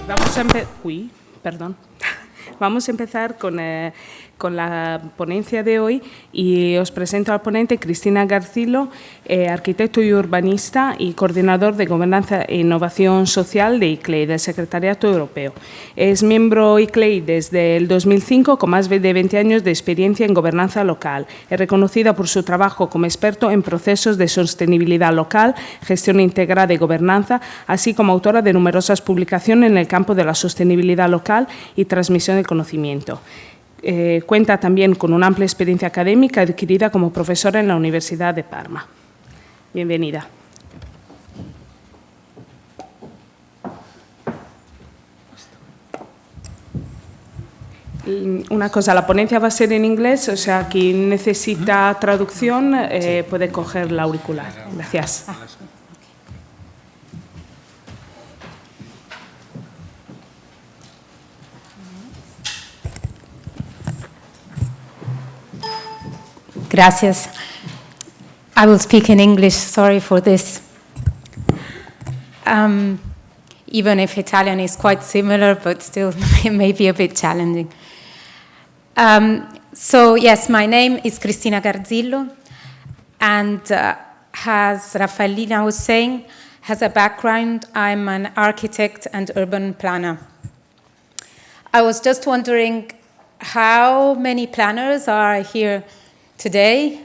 Vamos a empezar con la ponencia de hoy y os presento al ponente Cristina Garzillo, arquitecto y urbanista y coordinador de Gobernanza e Innovación Social de ICLEI, del Secretariat Europeo. Es miembro ICLEI desde el 2005 con más de 20 años de experiencia en gobernanza local. Es reconocida por su trabajo como experto en procesos de sostenibilidad local, gestión integrada y gobernanza, así como autora de numerosas publicaciones en el campo de la sostenibilidad local y transmisión del conocimiento. Cuenta también con una amplia experiencia académica adquirida como profesora en la Universidad de Parma. Bienvenida. Una cosa, la ponencia va a ser en inglés, o sea, quien necesita traducción puede coger el auricular. Gracias. Gracias. I will speak in English, sorry for this. Even if Italian is quite similar, but still it may be a bit challenging. So yes, my name is Cristina Garzillo, and as Raffaellina was saying, has a background, I'm an architect and urban planner. I was just wondering how many planners are here today,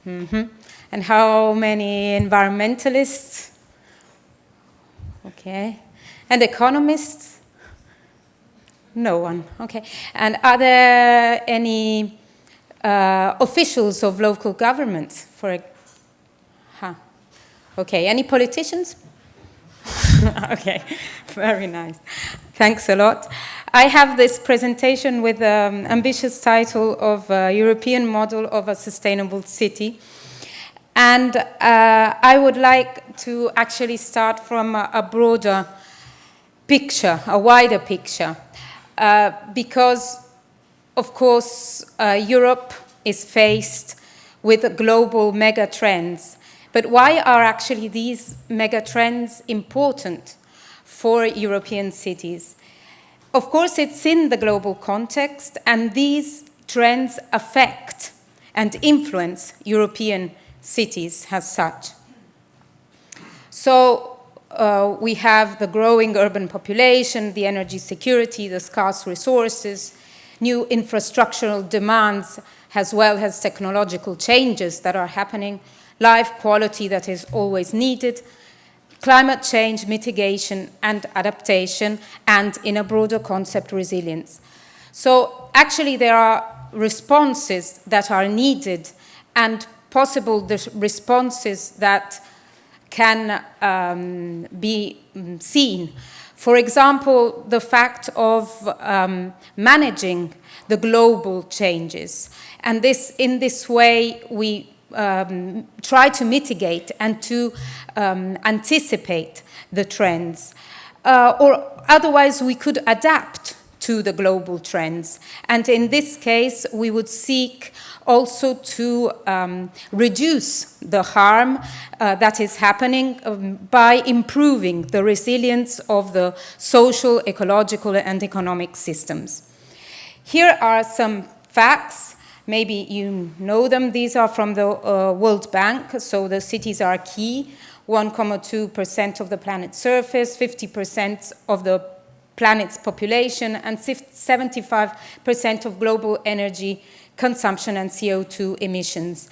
and how many environmentalists, okay, and economists? No one, okay. And are there any officials of local government? Okay, any politicians? Okay, very nice. Thanks a lot. I have this presentation with the ambitious title of European Model of a Sustainable City. And I would like to actually start from a broader picture, a wider picture, because, of course, Europe is faced with global mega trends. But why are actually these mega trends important for European cities? Of course, it's in the global context, and these trends affect and influence European cities as such. So we have the growing urban population, the energy security, the scarce resources, new infrastructural demands, as well as technological changes that are happening, life quality that is always needed, climate change mitigation and adaptation, and in a broader concept, resilience. So actually there are responses that are needed and possible responses that can be seen. For example, the fact of managing the global changes. And in this way, we try to mitigate and to anticipate the trends. Or otherwise, we could adapt to the global trends. And in this case, we would seek also to reduce the harm that is happening by improving the resilience of the social, ecological, and economic systems. Here are some facts. Maybe you know them. These are from the World Bank. So the cities are key. 1.2% of the planet's surface, 50% of the planet's population, and 75% of global energy consumption and CO2 emissions.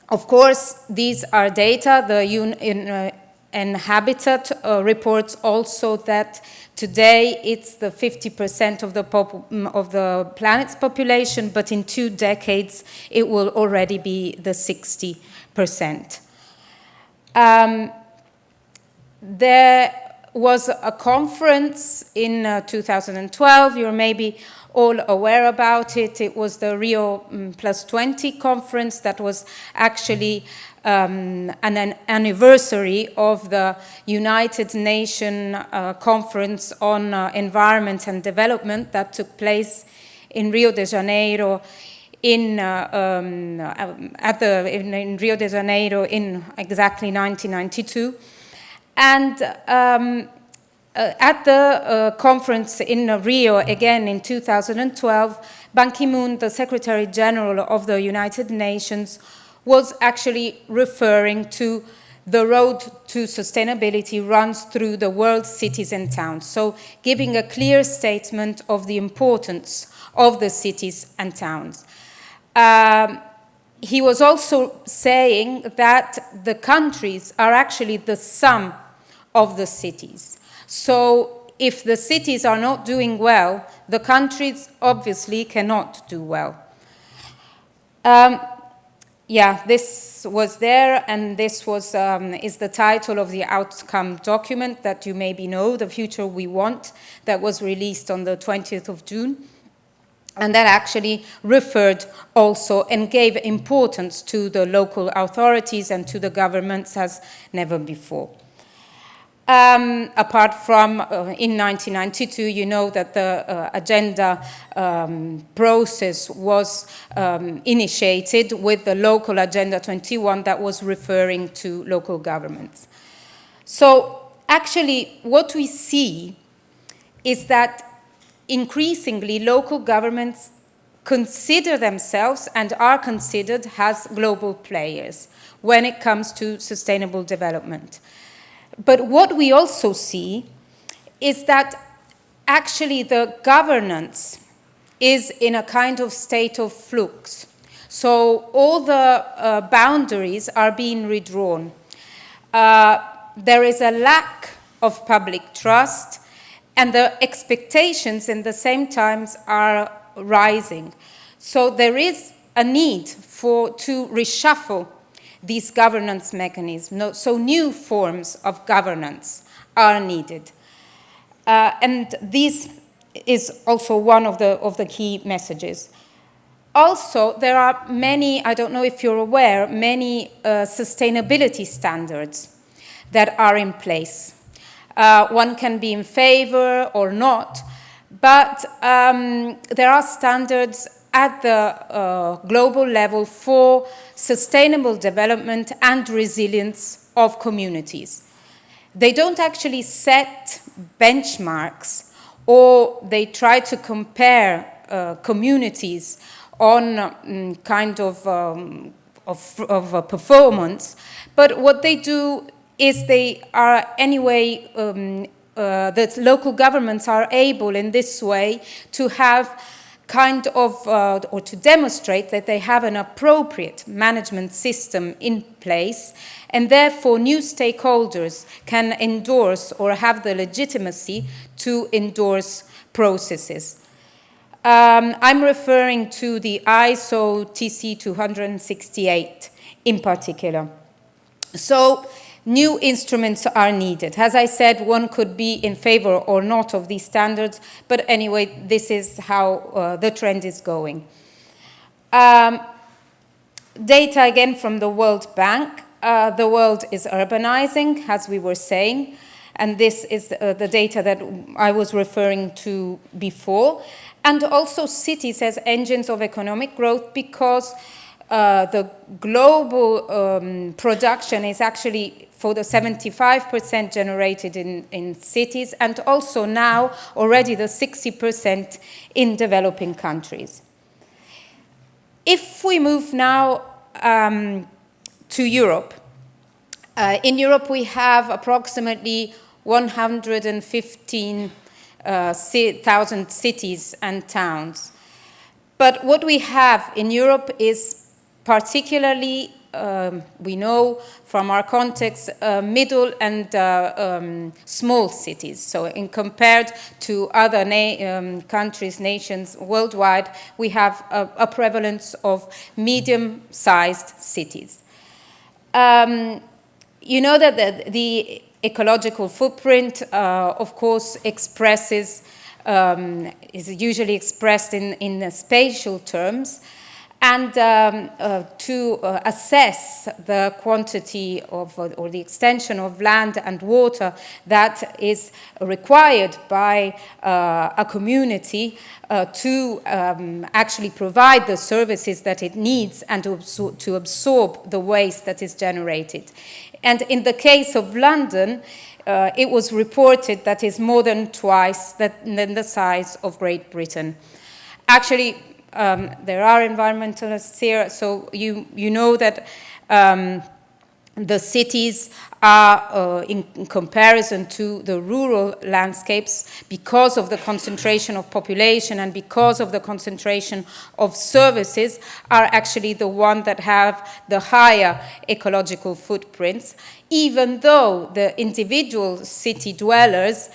Of course, these are data. The Habitat reports also that today it's the 50% of the planet's population, but in 2 decades it will already be the 60%. There was a conference in 2012. You're maybe all aware about it. It was the Rio +20 conference that was actually an anniversary of the United Nations Conference on Environment and Development that took place in Rio de Janeiro in Rio de Janeiro in exactly 1992. And at the conference in Rio, again in 2012, Ban Ki-moon, the Secretary General of the United Nations, was actually referring to the road to sustainability runs through the world's cities and towns, so giving a clear statement of the importance of the cities and towns. He was also saying that the countries are actually the sum of the cities. So if the cities are not doing well, the countries obviously cannot do well. Yeah, this was there, and this was is the title of the outcome document that you maybe know, The Future We Want, that was released on the 20th of June. And that actually referred also and gave importance to the local authorities and to the governments as never before. Apart from, in 1992, you know that the agenda process was initiated with the local Agenda 21 that was referring to local governments. So actually what we see is that increasingly local governments consider themselves and are considered as global players when it comes to sustainable development. But what we also see is that actually the governance is in a kind of state of flux. So all the boundaries are being redrawn. There is a lack of public trust, and the expectations in the same times are rising. So there is a need to reshuffle these governance mechanisms. So new forms of governance are needed. And this is also one of the key messages. Also, there are many, I don't know if you're aware, many sustainability standards that are in place. One can be in favor or not, but there are standards at the global level for sustainable development and resilience of communities. They don't actually set benchmarks, or they try to compare communities on kind of a performance, but what they do is they are anyway, the local governments are able in this way to have kind of, or to demonstrate that they have an appropriate management system in place, and therefore new stakeholders can endorse or have the legitimacy to endorse processes. I'm referring to the ISO TC 268 in particular. So new instruments are needed. As I said, one could be in favor or not of these standards, but anyway, this is how the trend is going. Data again from the World Bank. The world is urbanizing, as we were saying, and this is the data that I was referring to before. And also cities as engines of economic growth, because the global production is actually for the 75% generated in cities, and also now already the 60% in developing countries. If we move now to Europe, in Europe we have approximately 115,000 cities and towns. But what we have in Europe is particularly, we know from our context, middle and small cities. So in compared to other countries, nations worldwide, we have a prevalence of medium-sized cities. You know that the ecological footprint, of course, is usually expressed in spatial terms. and to assess the quantity of, or the extension of land and water that is required by a community to actually provide the services that it needs and to absorb the waste that is generated. And in the case of London, it was reported that is more than twice than the size of Great Britain. Actually, there are environmentalists here, so you know that the cities are, in comparison to the rural landscapes, because of the concentration of population and because of the concentration of services, are actually the ones that have the higher ecological footprints, even though the individual city dwellers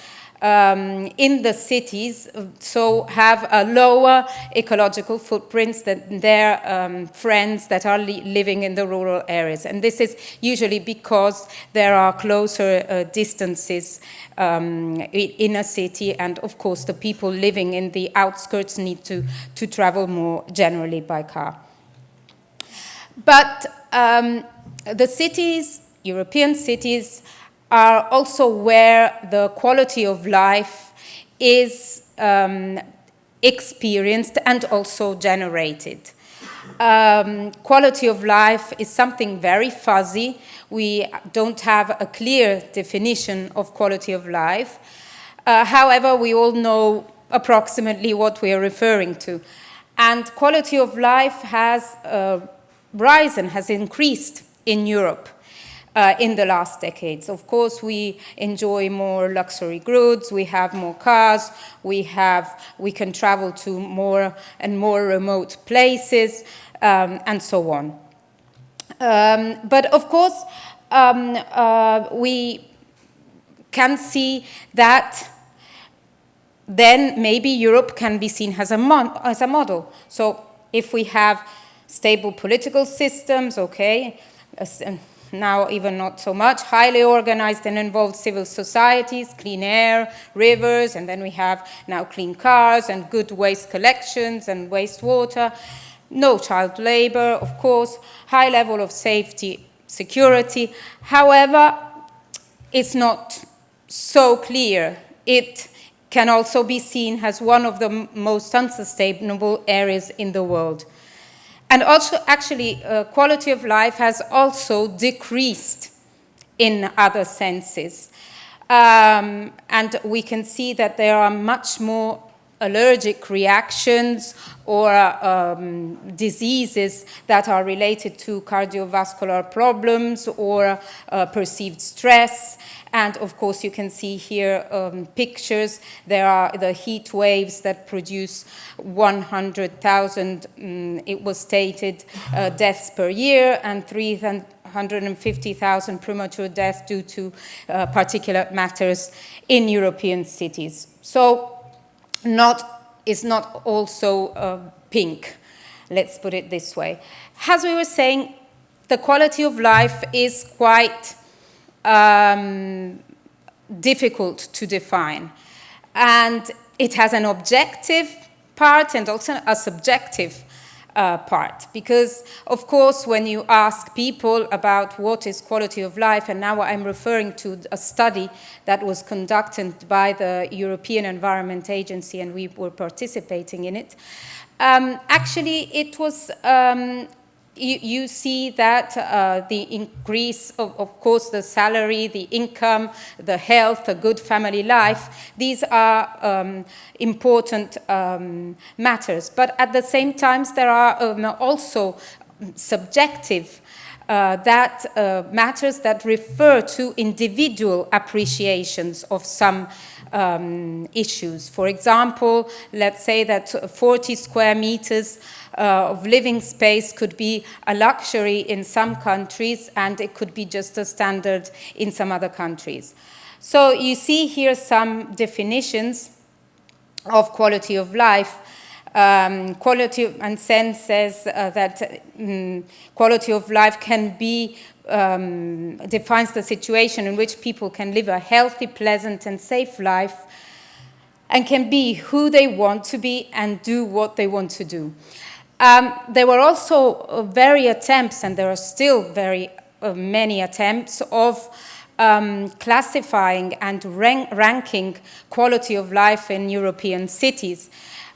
in the cities so have a lower ecological footprints than their friends that are living in the rural areas. And this is usually because there are closer distances in a city, and of course the people living in the outskirts need to travel more generally by car. But the cities, European cities, are also where the quality of life is experienced and also generated. Quality of life is something very fuzzy. We don't have a clear definition of quality of life. However, we all know approximately what we are referring to. And quality of life has risen, has increased in Europe. In the last decades. Of course, we enjoy more luxury goods, we have more cars, we can travel to more and more remote places, and so on. But of course, we can see that then maybe Europe can be seen as a model. So if we have stable political systems, okay, now even not so much, highly organized and involved civil societies, clean air, rivers, and then we have now clean cars and good waste collections and wastewater, no child labor, of course, high level of safety, security. However, it's not so clear. It can also be seen as one of the most unsustainable areas in the world. And also, actually, quality of life has also decreased in other senses. And we can see that there are much more allergic reactions or diseases that are related to cardiovascular problems or perceived stress. And of course, you can see here pictures. There are the heat waves that produce 100,000, it was stated, deaths per year, and 350,000 premature deaths due to particulate matters in European cities. So it's not also pink, let's put it this way. As we were saying, the quality of life is quite difficult to define. And it has an objective part and also a subjective part. Because, of course, when you ask people about what is quality of life, and now I'm referring to a study that was conducted by the European Environment Agency, and we were participating in it, actually it was you see that the increase of course, the salary, the income, the health, a good family life, these are important matters. But at the same time, there are also subjective matters that refer to individual appreciations of some issues. For example, let's say that 40 square meters of living space could be a luxury in some countries, and it could be just a standard in some other countries. So you see here some definitions of quality of life. Quality and Sen says that quality of life can be defines the situation in which people can live a healthy, pleasant, and safe life, and can be who they want to be and do what they want to do. There were also very attempts, and there are still very many attempts of classifying and ranking quality of life in European cities.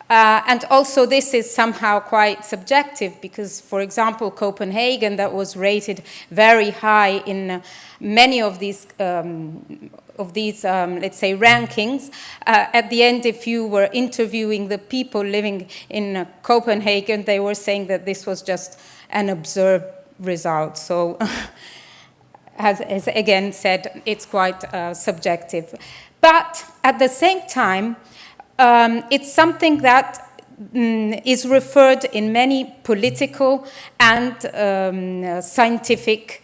And also this is somehow quite subjective because, for example, Copenhagen, that was rated very high in many of these, let's say, rankings. At the end, if you were interviewing the people living in Copenhagen, they were saying that this was just an observed result. So, as again said, it's quite subjective. But at the same time, it's something that is referred in many political and scientific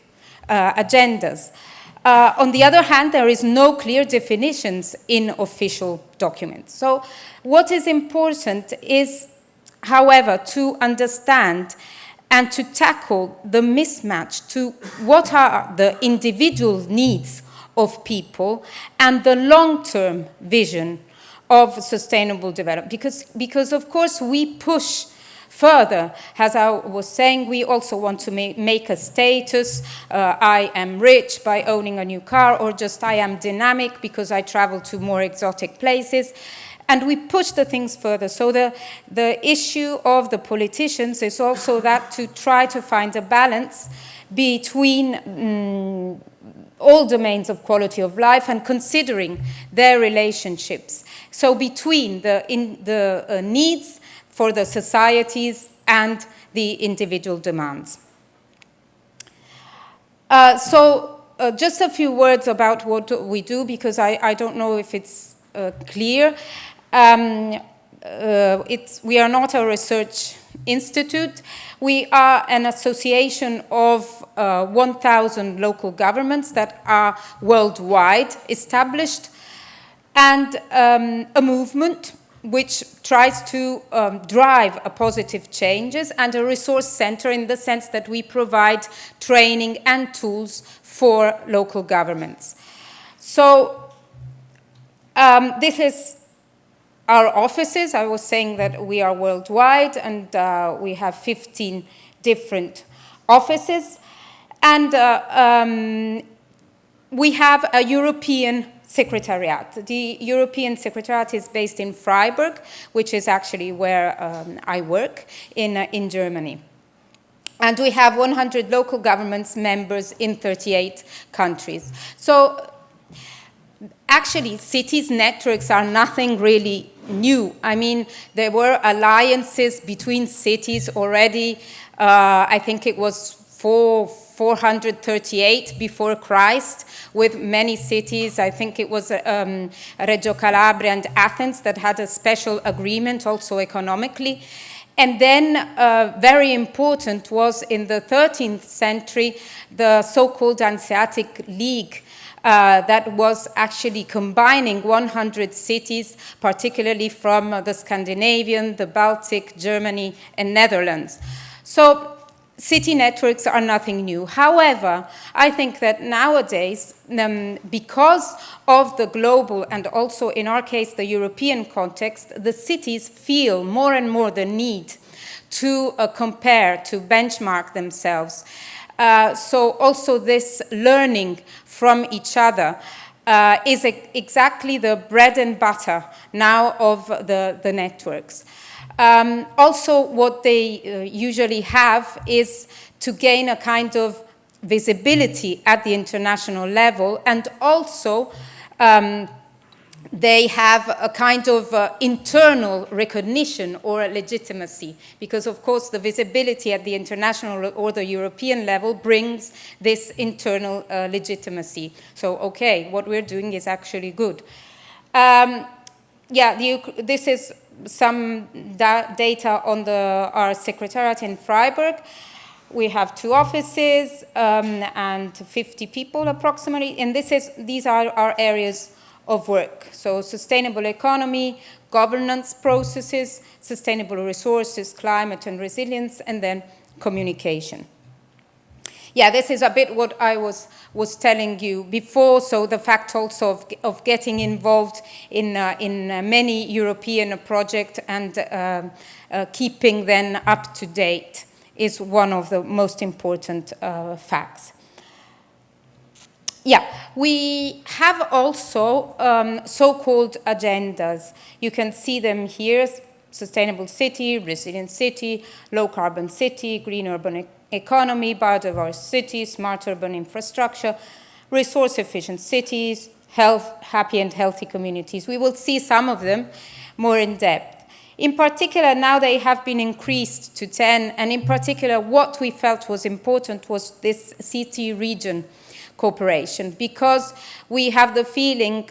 agendas. On the other hand, there is no clear definitions in official documents. So what is important is, however, to understand and to tackle the mismatch to what are the individual needs of people and the long-term vision of sustainable development, because of course we push further. As I was saying, we also want to make a status, I am rich by owning a new car, or just I am dynamic because I travel to more exotic places, and we push the things further. So the issue of the politicians is also that to try to find a balance between all domains of quality of life and considering their relationships. So between the needs for the societies and the individual demands. Just a few words about what we do, because I don't know if it's clear. We are not a research institute. We are an association of 1,000 local governments that are worldwide established, and a movement which tries to drive a positive changes, and a resource center in the sense that we provide training and tools for local governments. So this is our offices. I was saying that we are worldwide, and we have 15 different offices. And we have a European Secretariat. The European Secretariat is based in Freiburg, which is actually where I work in Germany. And we have 100 local governments members in 38 countries. So actually, cities networks are nothing really new. I mean, there were alliances between cities already. I think it was 438 before Christ, with many cities. I think it was Reggio Calabria and Athens that had a special agreement also economically. And then very important was in the 13th century, the so-called Hanseatic League, that was actually combining 100 cities, particularly from the Scandinavian, the Baltic, Germany, and Netherlands. So city networks are nothing new. However, I think that nowadays, because of the global and also in our case the European context, the cities feel more and more the need to compare, to benchmark themselves. So also this learning from each other is exactly the bread and butter now of the networks. Also, what they usually have is to gain a kind of visibility at the international level, and also they have a kind of internal recognition or legitimacy, because of course the visibility at the international or the European level brings this internal legitimacy. So, okay, what we're doing is actually good. This is some data on our secretariat in Freiburg. We have 2 offices and 50 people approximately, and these are our areas of work. So sustainable economy, governance processes, sustainable resources, climate and resilience, and then communication. Yeah, this is a bit what I was telling you before. So the fact also of getting involved in many European projects and keeping them up to date is one of the most important facts. Yeah, we have also so-called agendas. You can see them here: sustainable city, resilient city, low carbon city, green urban economy, biodiverse city, smart urban infrastructure, resource efficient cities, happy and healthy communities. We will see some of them more in depth. In particular, now they have been increased to 10, and in particular, what we felt was important was this city-region cooperation, because we have the feeling,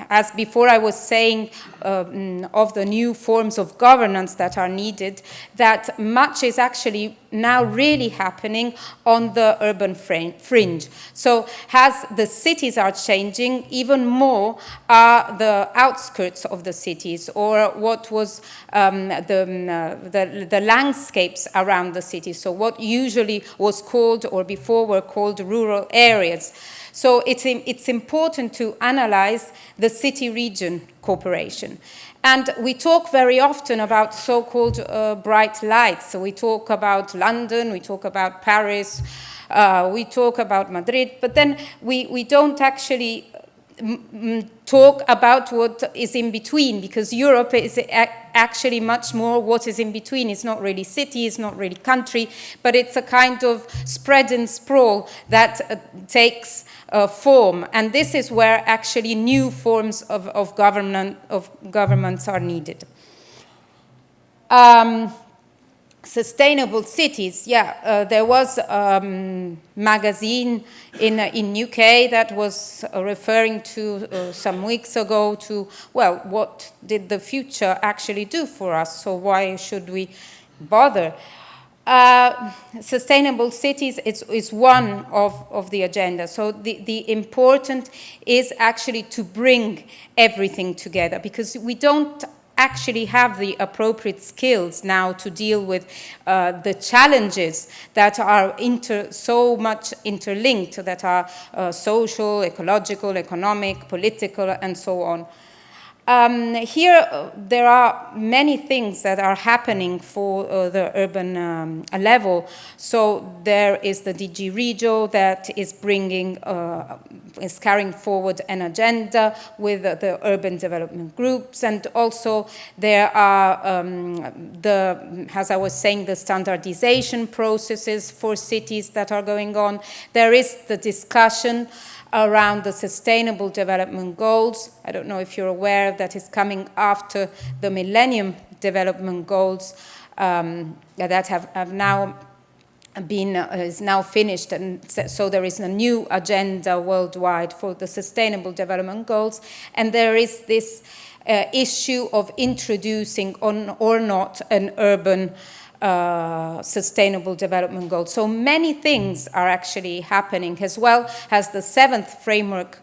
as before I was saying, of the new forms of governance that are needed, that much is actually now really happening on the urban fringe. So as the cities are changing, even more are the outskirts of the cities, or what was the landscapes around the cities. So what usually was called, or before were called, rural areas. So it's important to analyze the city-region cooperation. And we talk very often about so-called bright lights. So we talk about London, we talk about Paris, we talk about Madrid, but then we don't actually talk about what is in between, because Europe is actually much more what is in between. It's not really city, it's not really country, but it's a kind of spread and sprawl that takes form. And this is where actually new forms of governments are needed. Sustainable cities, yeah, there was a magazine in UK that was referring to some weeks ago to, well, what did the future actually do for us? So why should we bother? Sustainable cities is one of the agenda. So the important is actually to bring everything together, because we don't actually have the appropriate skills now to deal with the challenges that are so much interlinked, that are social, ecological, economic, political, and so on. Here, there are many things that are happening for the urban level. So there is the DG Regio that is bringing, is carrying forward an agenda with the urban development groups, and also there are as I was saying, the standardization processes for cities that are going on. There is the discussion around the Sustainable Development Goals. I don't know if you're aware, that is coming after the Millennium Development Goals that have now been, is now finished, and so there is a new agenda worldwide for the Sustainable Development Goals, and there is this issue of introducing or not an urban Sustainable Development Goals. So many things are actually happening, as well as the 7th framework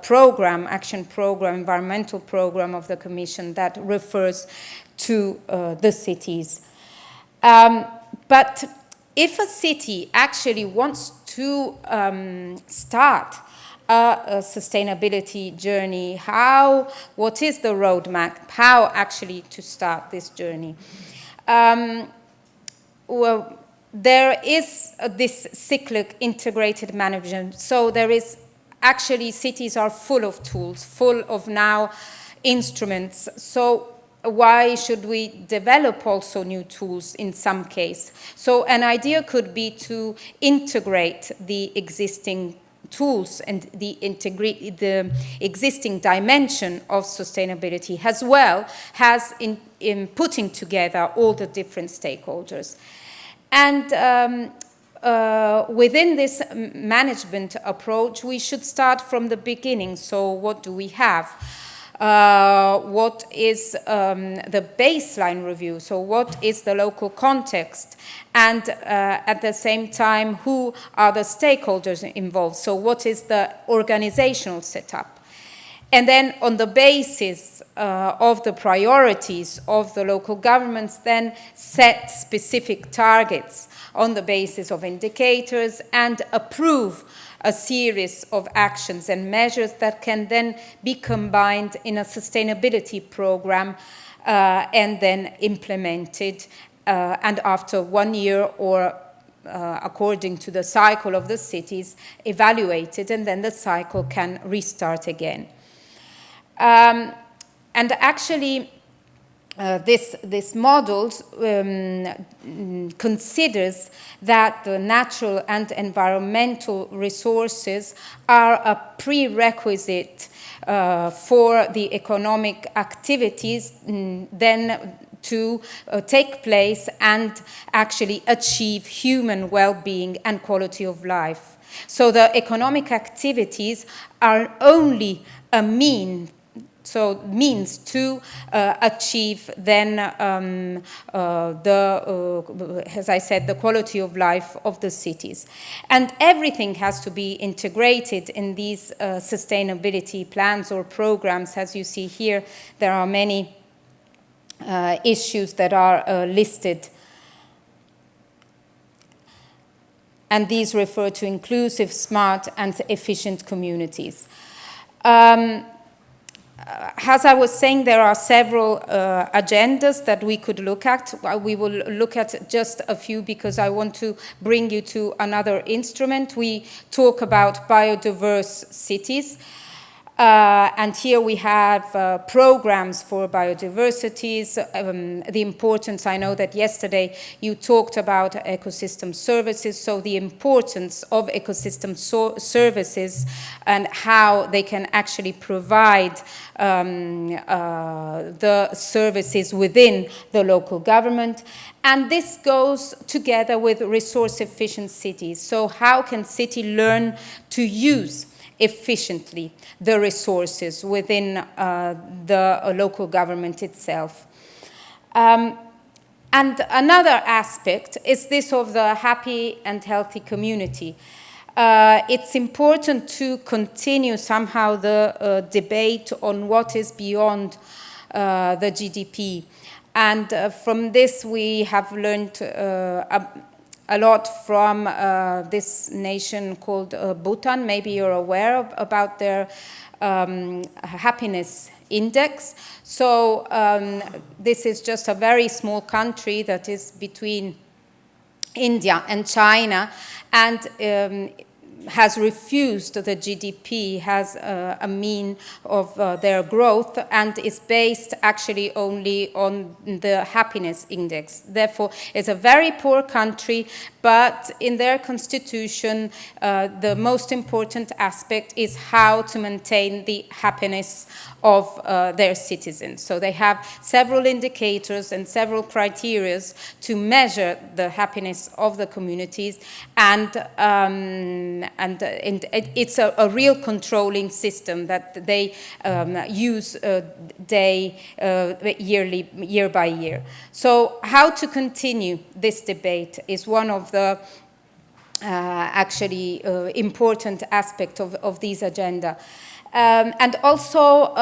program, action program, environmental program of the Commission that refers to the cities. But if a city actually wants to start a sustainability journey, what is the roadmap? How actually to start this journey? Well, there is this cyclic integrated management. So there is actually, cities are full of tools, full of now instruments. So why should we develop also new tools in some case? So an idea could be to integrate the existing tools and the existing dimension of sustainability, as well as in putting together all the different stakeholders. And within this management approach, we should start from the beginning. So what do we have? What is the baseline review? So what is the local context? And at the same time, who are the stakeholders involved? So what is the organizational setup? And then on the basis of the priorities of the local governments, then set specific targets on the basis of indicators and approve a series of actions and measures that can then be combined in a sustainability program and then implemented, and after 1 year or according to the cycle of the cities, evaluated, and then the cycle can restart again. And actually, this model considers that the natural and environmental resources are a prerequisite for the economic activities then to take place and actually achieve human well-being and quality of life. So the economic activities are only a means to achieve then as I said, the quality of life of the cities. And everything has to be integrated in these sustainability plans or programs. As you see here, there are many issues that are listed. And these refer to inclusive, smart, and efficient communities. As I was saying, there are several agendas that we could look at. We will look at just a few because I want to bring you to another instrument. We talk about biodiverse cities. And here we have programs for biodiversities, the importance, I know that yesterday you talked about ecosystem services, so the importance of ecosystem services and how they can actually provide the services within the local government. And this goes together with resource-efficient cities. So how can city learn to use efficiently the resources within the local government itself. And another aspect is this of the happy and healthy community. It's important to continue somehow the debate on what is beyond the GDP. And from this we have learned a lot from this nation called Bhutan. Maybe you're aware about their happiness index. So this is just a very small country that is between India and China, and has refused the GDP as a mean of their growth, and is based actually only on the happiness index. Therefore, it's a very poor country, but in their constitution, the most important aspect is how to maintain the happiness of their citizens. So they have several indicators and several criteria to measure the happiness of the communities, and it's a real controlling system that they use year by year. So how to continue this debate is one of the actually important aspect of this agenda. And also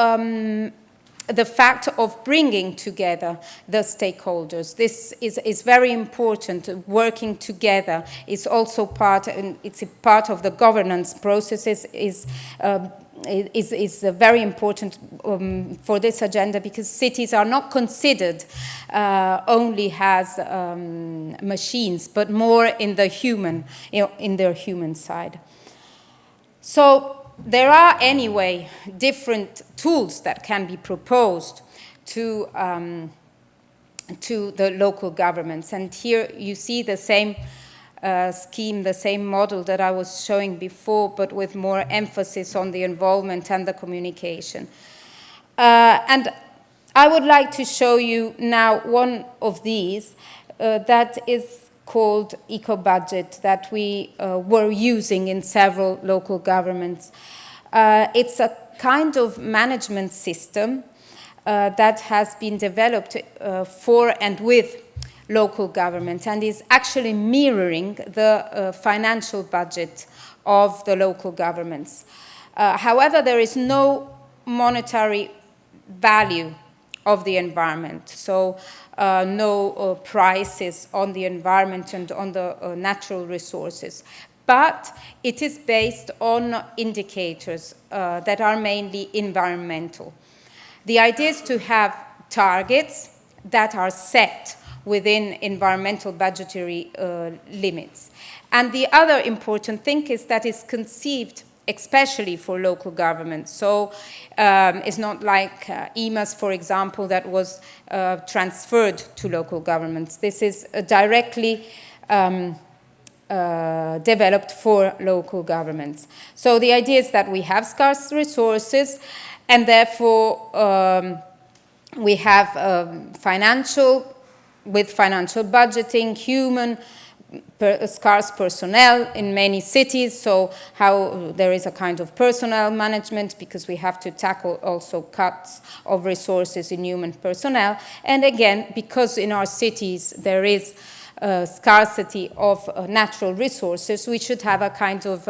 the fact of bringing together the stakeholders. This is very important. Working together is also part, and it's a part of the governance processes, is very important for this agenda, because cities are not considered only as machines, but more in the human, in their human side. So there are anyway different tools that can be proposed to the local governments. And here you see the same scheme, the same model that I was showing before, but with more emphasis on the involvement and the communication. And I would like to show you now one of these that is called eco-budget, that we were using in several local governments. It's a kind of management system that has been developed for and with local government, and is actually mirroring the financial budget of the local governments. However, there is no monetary value of the environment, so no prices on the environment and on the natural resources. But it is based on indicators that are mainly environmental. The idea is to have targets that are set within environmental budgetary limits. And the other important thing is that it's conceived especially for local governments. So it's not like EMAS, for example, that was transferred to local governments. This is directly developed for local governments. So the idea is that we have scarce resources, and therefore we have financial budgeting, human, scarce personnel in many cities, so how there is a kind of personnel management because we have to tackle also cuts of resources in human personnel. And again, because in our cities there is scarcity of natural resources, we should have a kind of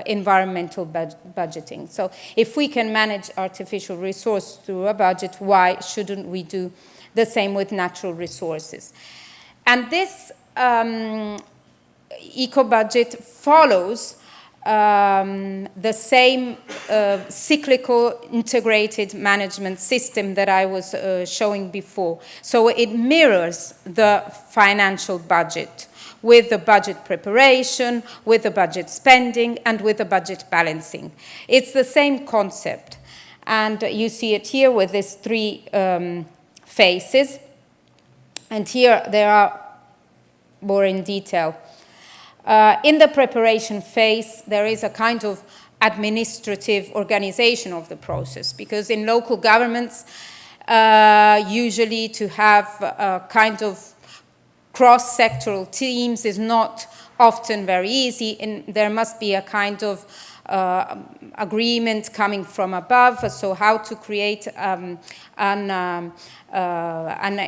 environmental budgeting. So if we can manage artificial resource through a budget, why shouldn't we do the same with natural resources? And this eco-budget follows the same cyclical integrated management system that I was showing before. So it mirrors the financial budget with the budget preparation, with the budget spending, and with the budget balancing. It's the same concept. And you see it here with these three phases. And here there are more in detail. In the preparation phase, there is a kind of administrative organization of the process, because in local governments, usually to have a kind of cross-sectoral teams is not often very easy, and there must be a kind of agreement coming from above, so how to create an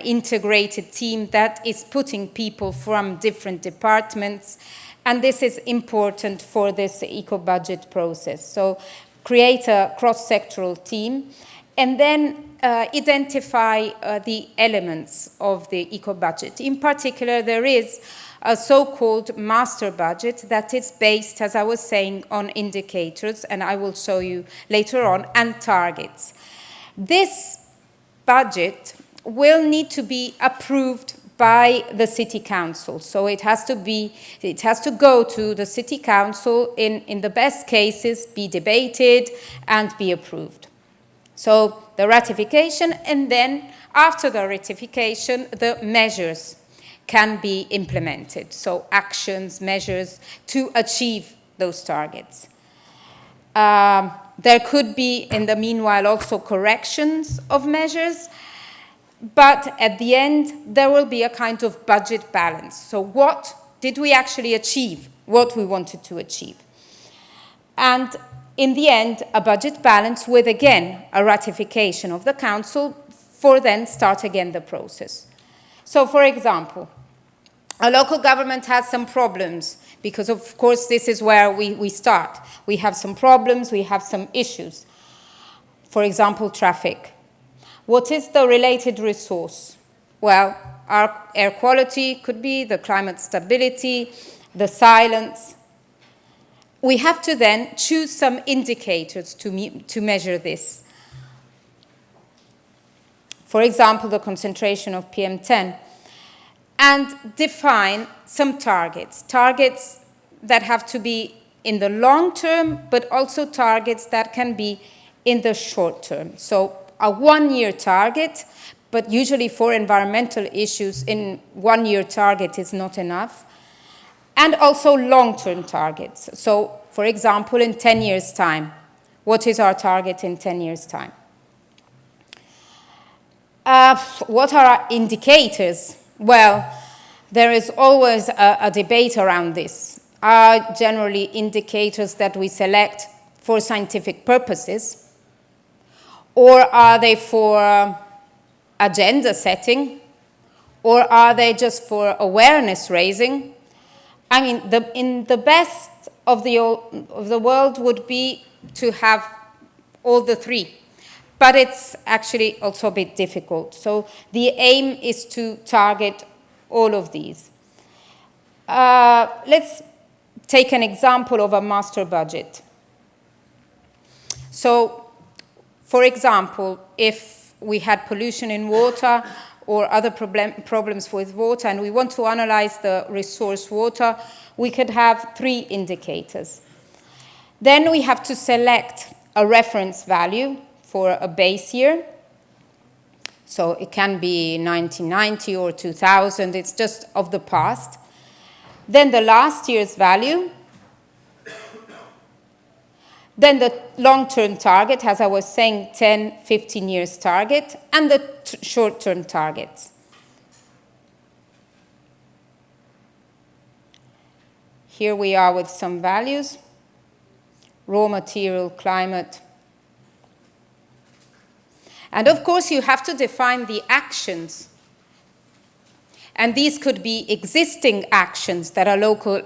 integrated team that is putting people from different departments. And this is important for this eco-budget process. So create a cross-sectoral team and then identify the elements of the eco-budget. In particular, there is a so-called master budget that is based, as I was saying, on indicators, and I will show you later on, and targets. This budget will need to be approved by the city council. So it has to go to the city council, in the best cases, be debated and be approved. So the ratification, and then after the ratification, the measures can be implemented. So actions, measures to achieve those targets. There could be, in the meanwhile, also corrections of measures, but at the end, there will be a kind of budget balance. So what did we actually achieve, what we wanted to achieve? And in the end, a budget balance with, again, a ratification of the council for then start again the process. So, for example, a local government has some problems, because of course this is where we start. We have some problems, we have some issues. For example, traffic. What is the related resource? Well, our air quality could be the climate stability, the silence. We have to then choose some indicators to measure this. For example, the concentration of PM10. And define some targets that have to be in the long term, but also targets that can be in the short term. So a 1-year target, but usually for environmental issues, in 1-year target is not enough. And also long-term targets. So, for example, in 10 years' time, what is our target in 10 years' time? What are our indicators? Well, there is always a debate around this. Are generally indicators that we select for scientific purposes, or are they for agenda setting, or are they just for awareness raising? I mean, in the best of the world would be to have all the three. but it's actually also a bit difficult. So the aim is to target all of these. Let's take an example of a master budget. So, for example, if we had pollution in water or other problems with water and we want to analyze the resource water, we could have 3 indicators. Then we have to select a reference value for a base year. So it can be 1990 or 2000, it's just of the past. Then the last year's value. Then the long-term target, as I was saying, 10, 15 years target, and the short-term targets. Here we are with some values. Raw material, climate. And of course, you have to define the actions. And these could be existing actions that a local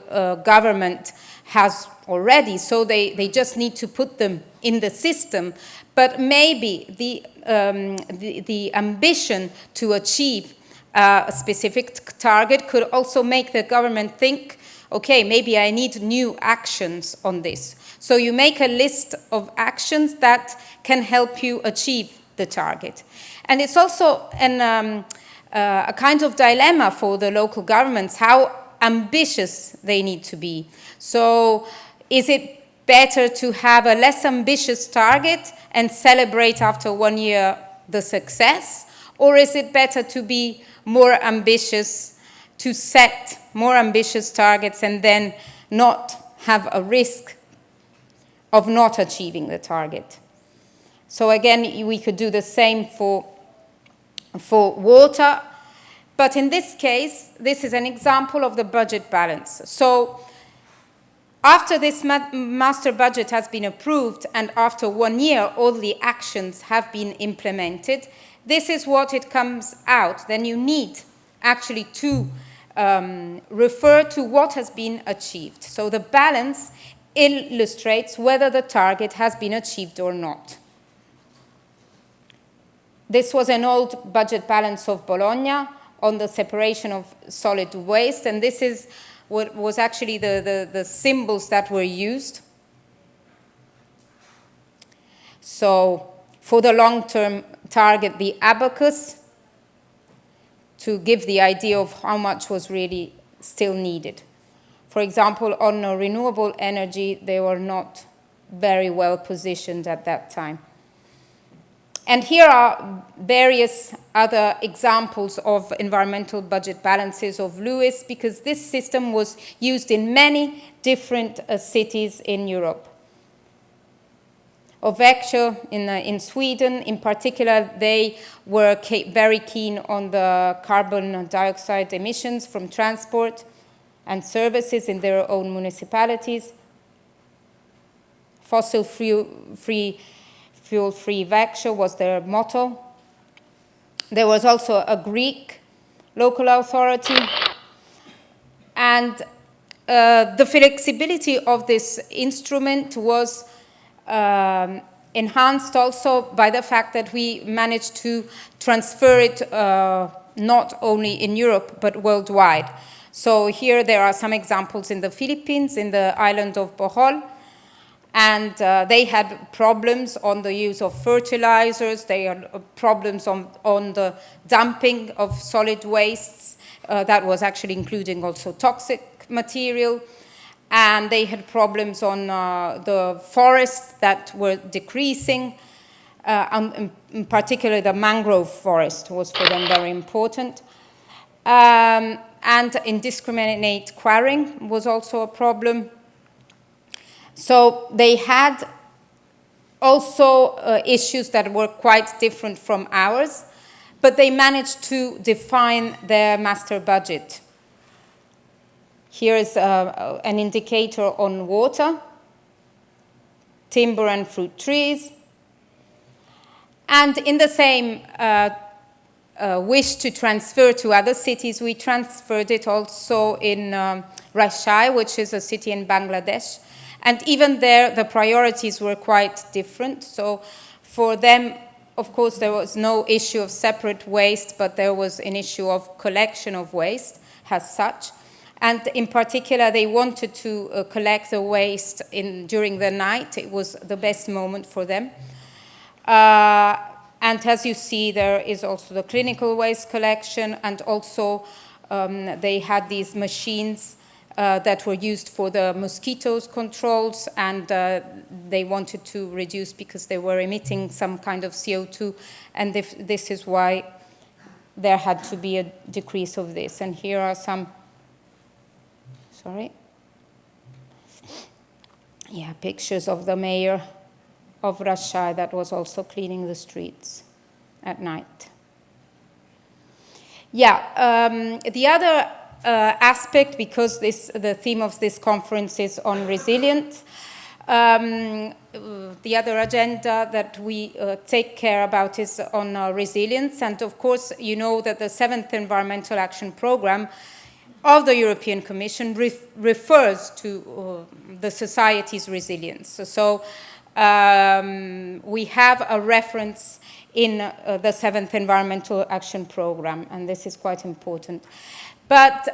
government has already, so they just need to put them in the system. But maybe the ambition to achieve a specific target could also make the government think, okay, maybe I need new actions on this. So you make a list of actions that can help you achieve the target. And it's also a kind of dilemma for the local governments, how ambitious they need to be. So is it better to have a less ambitious target and celebrate after 1 year the success? Or is it better to be more ambitious, to set more ambitious targets and then not have a risk of not achieving the target? So again, we could do the same for water. But in this case, this is an example of the budget balance. So after this master budget has been approved and after 1 year all the actions have been implemented, this is what it comes out. Then you need actually to refer to what has been achieved. So the balance illustrates whether the target has been achieved or not. This was an old budget balance of Bologna on the separation of solid waste, and this is what was actually the symbols that were used. So for the long-term target, the abacus, to give the idea of how much was really still needed. For example, on renewable energy, they were not very well positioned at that time. And here are various other examples of environmental budget balances of Lewis, because this system was used in many different cities in Europe. Växjö in Sweden, in particular, they were very keen on the carbon dioxide emissions from transport and services in their own municipalities. Fuel-free Växjö was their motto. There was also a Greek local authority. And the flexibility of this instrument was enhanced also by the fact that we managed to transfer it not only in Europe but worldwide. So here there are some examples in the Philippines, in the island of Bohol. And they had problems on the use of fertilizers. They had problems on the dumping of solid wastes. That was actually including also toxic material. And they had problems on the forests that were decreasing. In particular, the mangrove forest was for them very important. And indiscriminate quarrying was also a problem. So they had also issues that were quite different from ours, but they managed to define their master budget. Here is an indicator on water, timber and fruit trees. And in the same wish to transfer to other cities, we transferred it also in Rajshahi, which is a city in Bangladesh. And even there, the priorities were quite different. So for them, of course, there was no issue of separate waste, but there was an issue of collection of waste as such. And in particular, they wanted to collect the waste during the night. It was the best moment for them. And as you see, there is also the clinical waste collection, and also they had these machines that were used for the mosquitoes controls, and they wanted to reduce because they were emitting some kind of CO2, and this is why there had to be a decrease of this. And here are some, pictures of the mayor of Rashai that was also cleaning the streets at night. The other aspect, because the theme of this conference is on resilience, the other agenda that we take care about is on resilience. And of course, you know that the 7th Environmental Action Programme of the European Commission refers to the society's resilience. So we have a reference in the 7th Environmental Action Programme, and this is quite important. But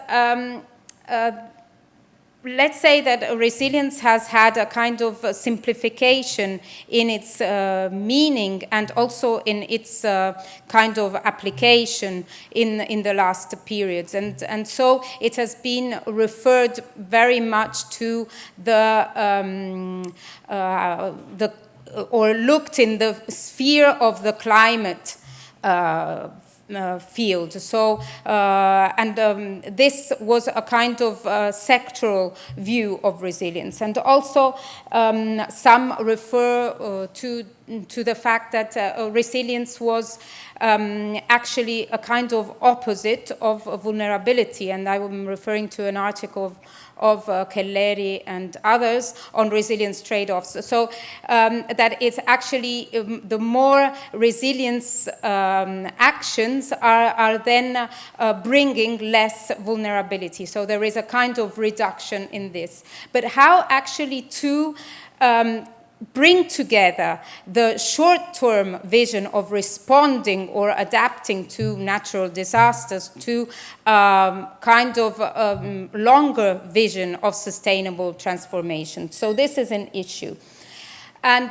let's say that resilience has had a kind of simplification in its meaning and also in its kind of application in the last periods. And so it has been referred very much to or looked in the sphere of the climate field. So, this was a kind of sectoral view of resilience. And also, some refer to the fact that resilience was actually a kind of opposite of vulnerability. And I'm referring to an article of Plenary and others on resilience trade-offs. So that it's actually the more resilience actions are then bringing less vulnerability. So there is a kind of reduction in this. But how actually to bring together the short-term vision of responding or adapting to natural disasters to kind of longer vision of sustainable transformation. So this is an issue. And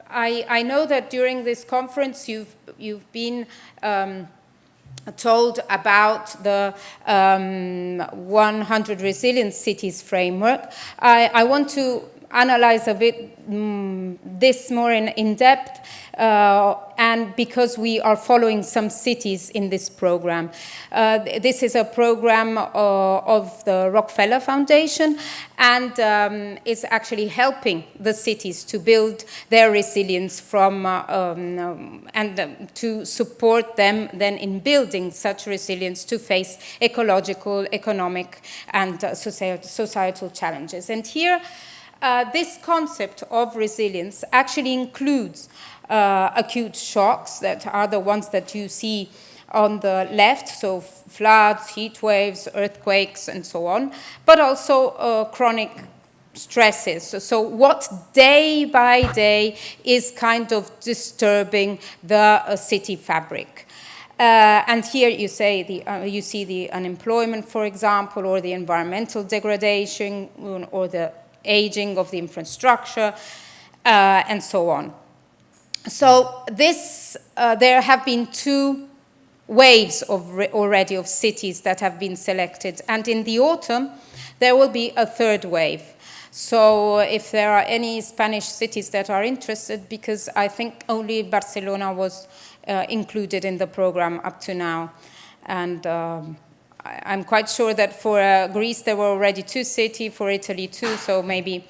I know that during this conference you've been told about the 100 Resilient Cities framework. I want to analyze a bit this more in depth, and because we are following some cities in this program. This is a program of the Rockefeller Foundation, and is actually helping the cities to build their resilience from and to support them then in building such resilience to face ecological, economic, and societal challenges. And here, this concept of resilience actually includes acute shocks that are the ones that you see on the left, so floods, heat waves, earthquakes, and so on, but also chronic stresses. So what day by day is kind of disturbing the city fabric. And here you see the unemployment, for example, or the environmental degradation, or the aging of the infrastructure, and so on. So this, there have been two waves already of cities that have been selected, and in the autumn there will be a third wave. So if there are any Spanish cities that are interested, because I think only Barcelona was included in the program up to now, and I'm quite sure that for Greece there were already 2 cities, for Italy 2, so maybe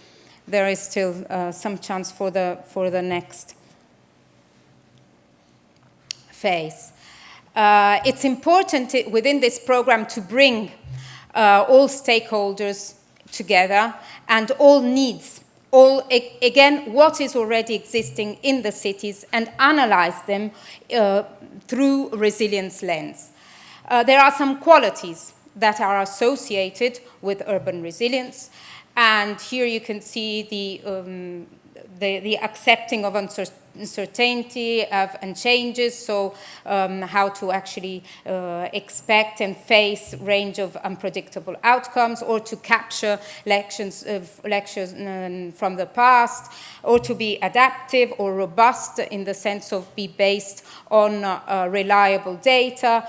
there is still some chance for the next phase. It's important within this program to bring all stakeholders together and all needs, again, what is already existing in the cities, and analyze them through resilience lens. There are some qualities that are associated with urban resilience, and here you can see the accepting of uncertainty and changes, so how to actually expect and face range of unpredictable outcomes, or to capture lections from the past, or to be adaptive or robust in the sense of be based on reliable data,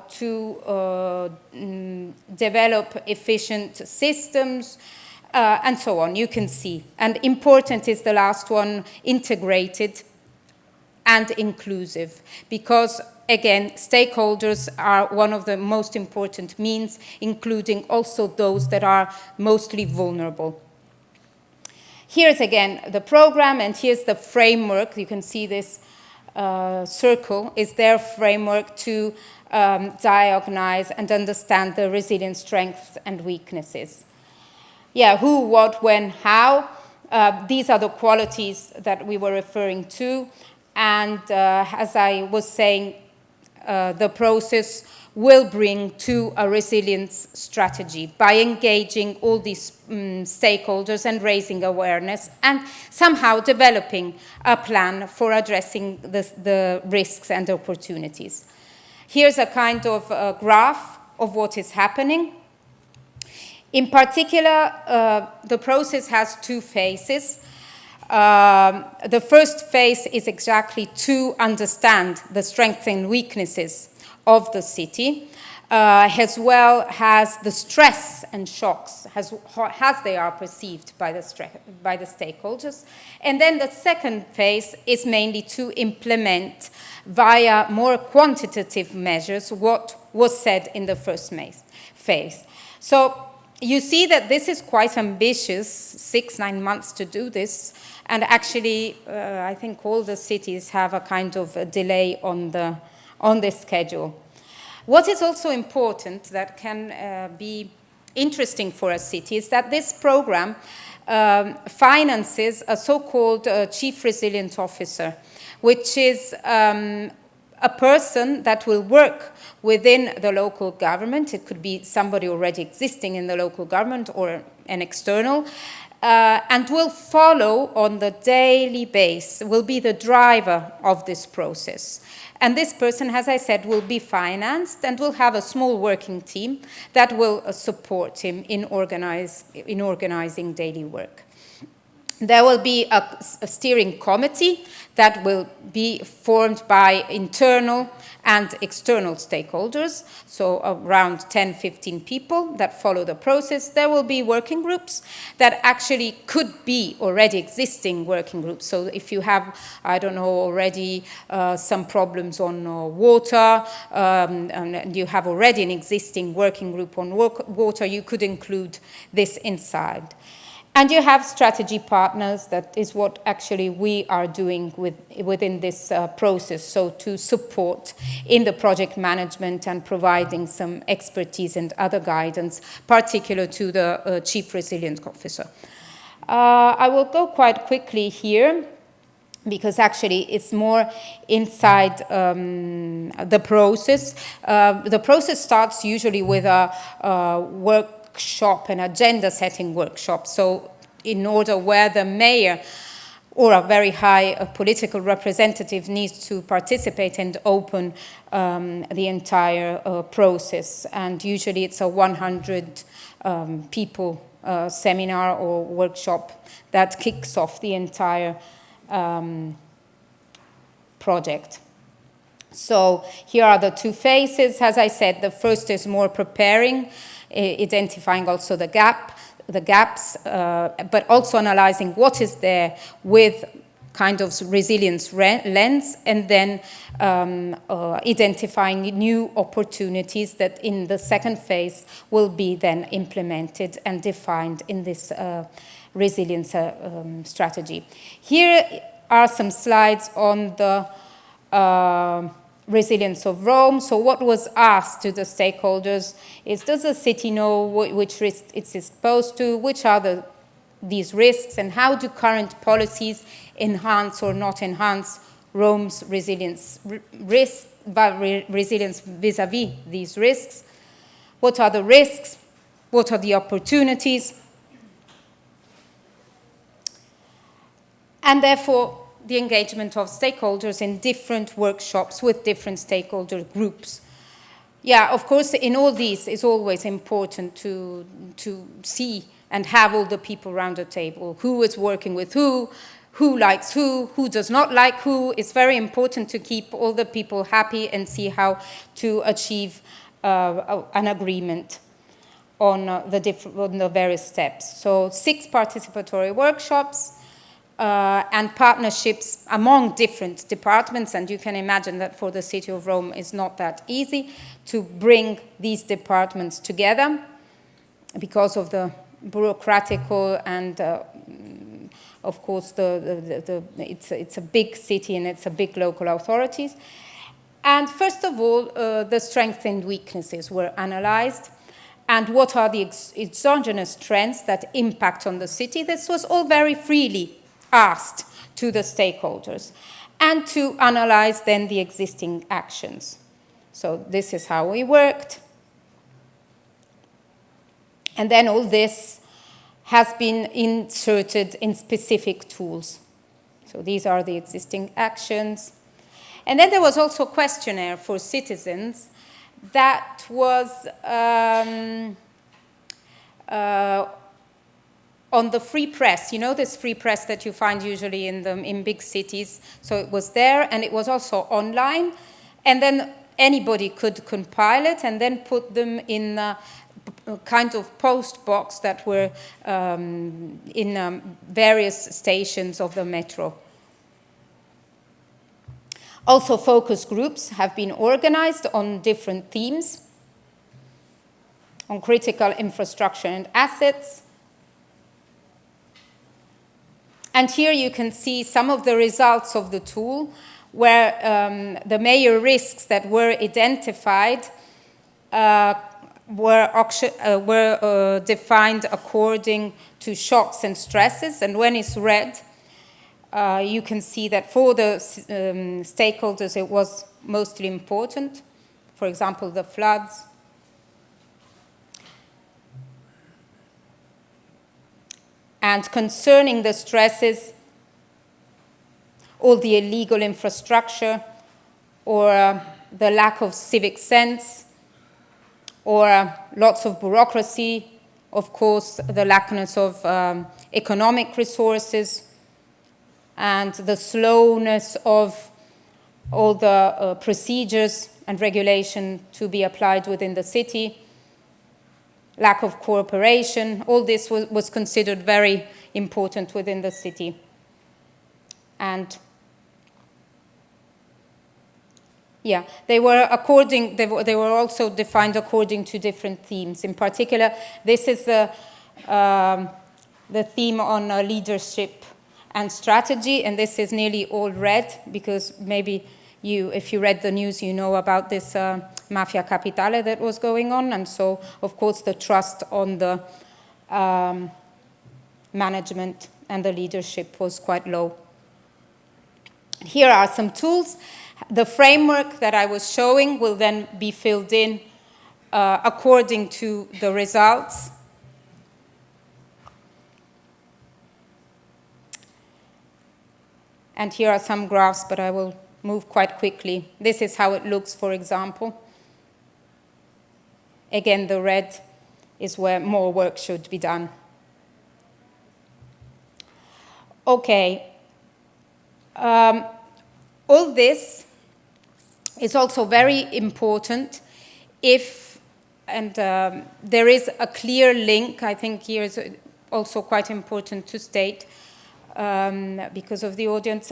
to develop efficient systems, and so on, you can see. And important is the last one, integrated and inclusive, because, again, stakeholders are one of the most important means, including also those that are mostly vulnerable. Here's, again, the program, and here's the framework. You can see this circle is their framework to diagnose and understand the resilient strengths and weaknesses. Yeah, who, what, when, how. These are the qualities that we were referring to. And as I was saying, the process will bring to a resilience strategy by engaging all these stakeholders and raising awareness and somehow developing a plan for addressing the risks and opportunities. Here's a kind of graph of what is happening. In particular, the process has two phases. The first phase is exactly to understand the strengths and weaknesses of the city, as well as the stress and shocks as they are perceived by the stakeholders. And then the second phase is mainly to implement via more quantitative measures what was said in the first phase. So you see that this is quite ambitious, 6-9 months to do this, and actually I think all the cities have a kind of a delay on the schedule. What is also important that can be interesting for a city is that this program finances a so-called Chief Resilient Officer, which is a person that will work within the local government. It could be somebody already existing in the local government or an external, and will follow on the daily basis, will be the driver of this process. And this person, as I said, will be financed and will have a small working team that will support him in organizing daily work. There will be a steering committee that will be formed by internal and external stakeholders, so around 10-15 people that follow the process. There will be working groups that actually could be already existing working groups. So if you have, I don't know, already some problems on water, and you have already an existing working group on water, you could include this inside. And you have strategy partners. That is what actually we are doing within this process, so to support in the project management and providing some expertise and other guidance, particular to the Chief Resilient Officer. I will go quite quickly here, because actually it's more inside the process. The process starts usually with a workshop, an agenda-setting workshop. So in order where the mayor or a very high political representative needs to participate and open the entire process. And usually it's a 100 people seminar or workshop that kicks off the entire project. So here are the two phases. As I said, the first is more preparing, identifying also the gaps, but also analyzing what is there with kind of resilience lens, and then identifying new opportunities that in the second phase will be then implemented and defined in this resilience strategy. Here are some slides on the resilience of Rome. So what was asked to the stakeholders is, does the city know which risks it's exposed to, which are these risks, and how do current policies enhance or not enhance Rome's resilience resilience vis-à-vis these risks? What are the risks? What are the opportunities? and therefore the engagement of stakeholders in different workshops with different stakeholder groups. Yeah, of course, in all these, it's always important to see and have all the people around the table, who is working with who likes who does not like who. It's very important to keep all the people happy and see how to achieve an agreement on the various steps. So 6 participatory workshops and partnerships among different departments, and you can imagine that for the City of Rome it's not that easy to bring these departments together because of the bureaucratical and of course it's a big city and it's a big local authorities. And first of all, the strengths and weaknesses were analyzed, and what are the exogenous trends that impact on the city. This was all very freely asked to the stakeholders, and to analyze then the existing actions. So this is how we worked. And then all this has been inserted in specific tools. So these are the existing actions. And then there was also a questionnaire for citizens that was on the free press. You know this free press that you find usually in big cities. So it was there, and it was also online. And then anybody could compile it and then put them in a kind of post box that were in various stations of the metro. Also, focus groups have been organized on different themes, on critical infrastructure and assets. And here you can see some of the results of the tool, where the major risks that were identified were defined according to shocks and stresses. And when it's red, you can see that for the stakeholders it was mostly important. For example, the floods. And concerning the stresses, all the illegal infrastructure, or the lack of civic sense, or lots of bureaucracy, of course, the lackness of economic resources, and the slowness of all the procedures and regulation to be applied within the city, lack of cooperation. All this was considered very important within the city. And yeah, they were also defined according to different themes. In particular, this is the theme on leadership and strategy, and this is nearly all red, because maybe if you read the news, you know about this Mafia Capitale that was going on, and so, of course, the trust on the management and the leadership was quite low. Here are some tools. The framework that I was showing will then be filled in according to the results. And here are some graphs, but I will move quite quickly. This is how it looks, for example. Again, the red is where more work should be done. Okay. All this is also very important if, and there is a clear link, I think here is also quite important to state, because of the audience,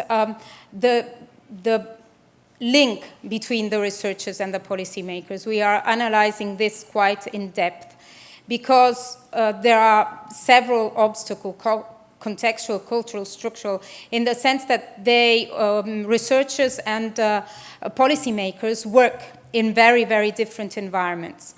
the link between the researchers and the policymakers. We are analyzing this quite in depth, because there are several obstacles, contextual, cultural, structural, in the sense that they, researchers and policymakers work in very, very different environments.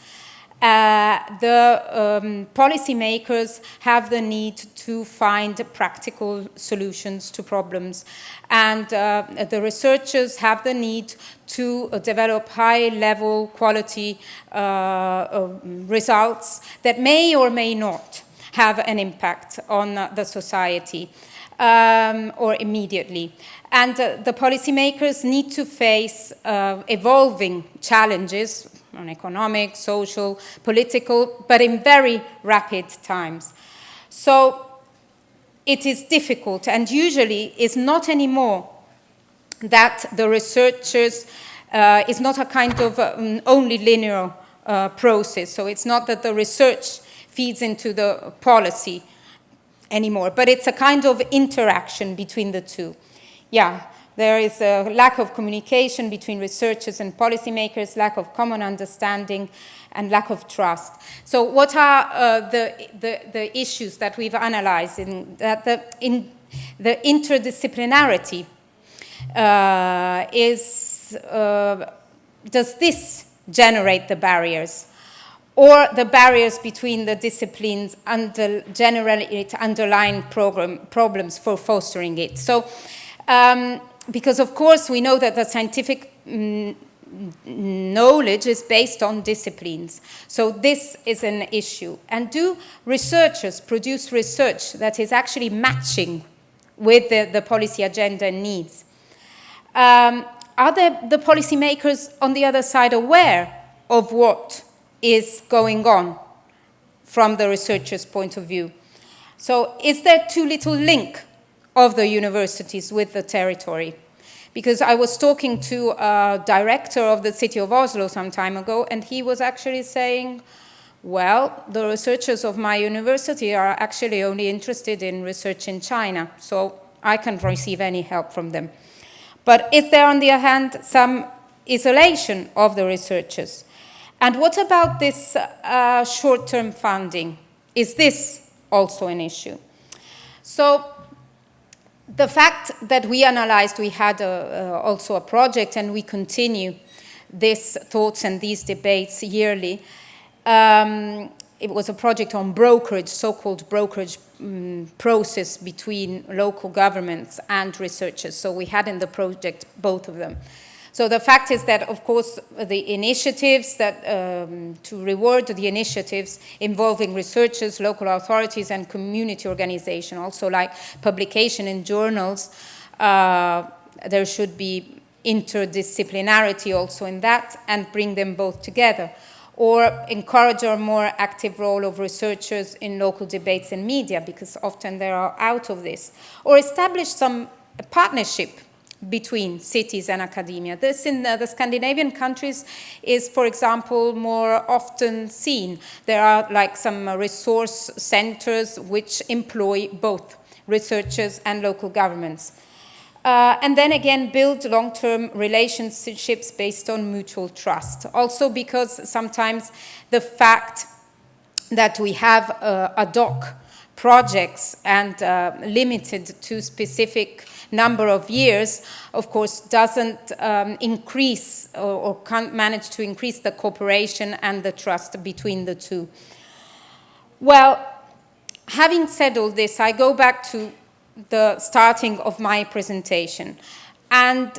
The policymakers have the need to find practical solutions to problems, and the researchers have the need to develop high-level quality results that may or may not have an impact on the society. or immediately. And the policymakers need to face evolving challenges on economic, social, political, but in very rapid times. So it is difficult, and usually is not anymore that the researchers is not a kind of only linear process. So it's not that the research feeds into the policy anymore, but it's a kind of interaction between the two. Yeah, there is a lack of communication between researchers and policymakers, lack of common understanding, and lack of trust. So what are the issues that we've analyzed? In the interdisciplinarity does this generate the barriers? Or the barriers between the disciplines generate underlying problems for fostering it? So, because of course we know that the scientific knowledge is based on disciplines. So this is an issue. And do researchers produce research that is actually matching with the policy agenda and needs? Are the policymakers on the other side aware of what is going on from the researcher's point of view? So is there too little link of the universities with the territory? Because I was talking to a director of the city of Oslo some time ago, and he was actually saying, well, the researchers of my university are actually only interested in research in China, so I can't receive any help from them. But is there, on the other hand, some isolation of the researchers? And what about this short-term funding? Is this also an issue? So the fact that we analyzed, we had also a project, and we continue these thoughts and these debates yearly. It was a project on brokerage, so-called brokerage process between local governments and researchers. So we had in the project both of them. So the fact is that, of course, the initiatives that, to reward the initiatives involving researchers, local authorities, and community organization, also like publication in journals, there should be interdisciplinarity also in that, and bring them both together. Or encourage a more active role of researchers in local debates and media, because often they are out of this. Or establish some partnership between cities and academia. This in the Scandinavian countries is, for example, more often seen. There are like some resource centers which employ both researchers and local governments. And then again, build long-term relationships based on mutual trust. Also because sometimes the fact that we have ad hoc projects and limited to specific number of years, of course, doesn't increase or can't manage to increase the cooperation and the trust between the two. Well, having said all this, I go back to the starting of my presentation. And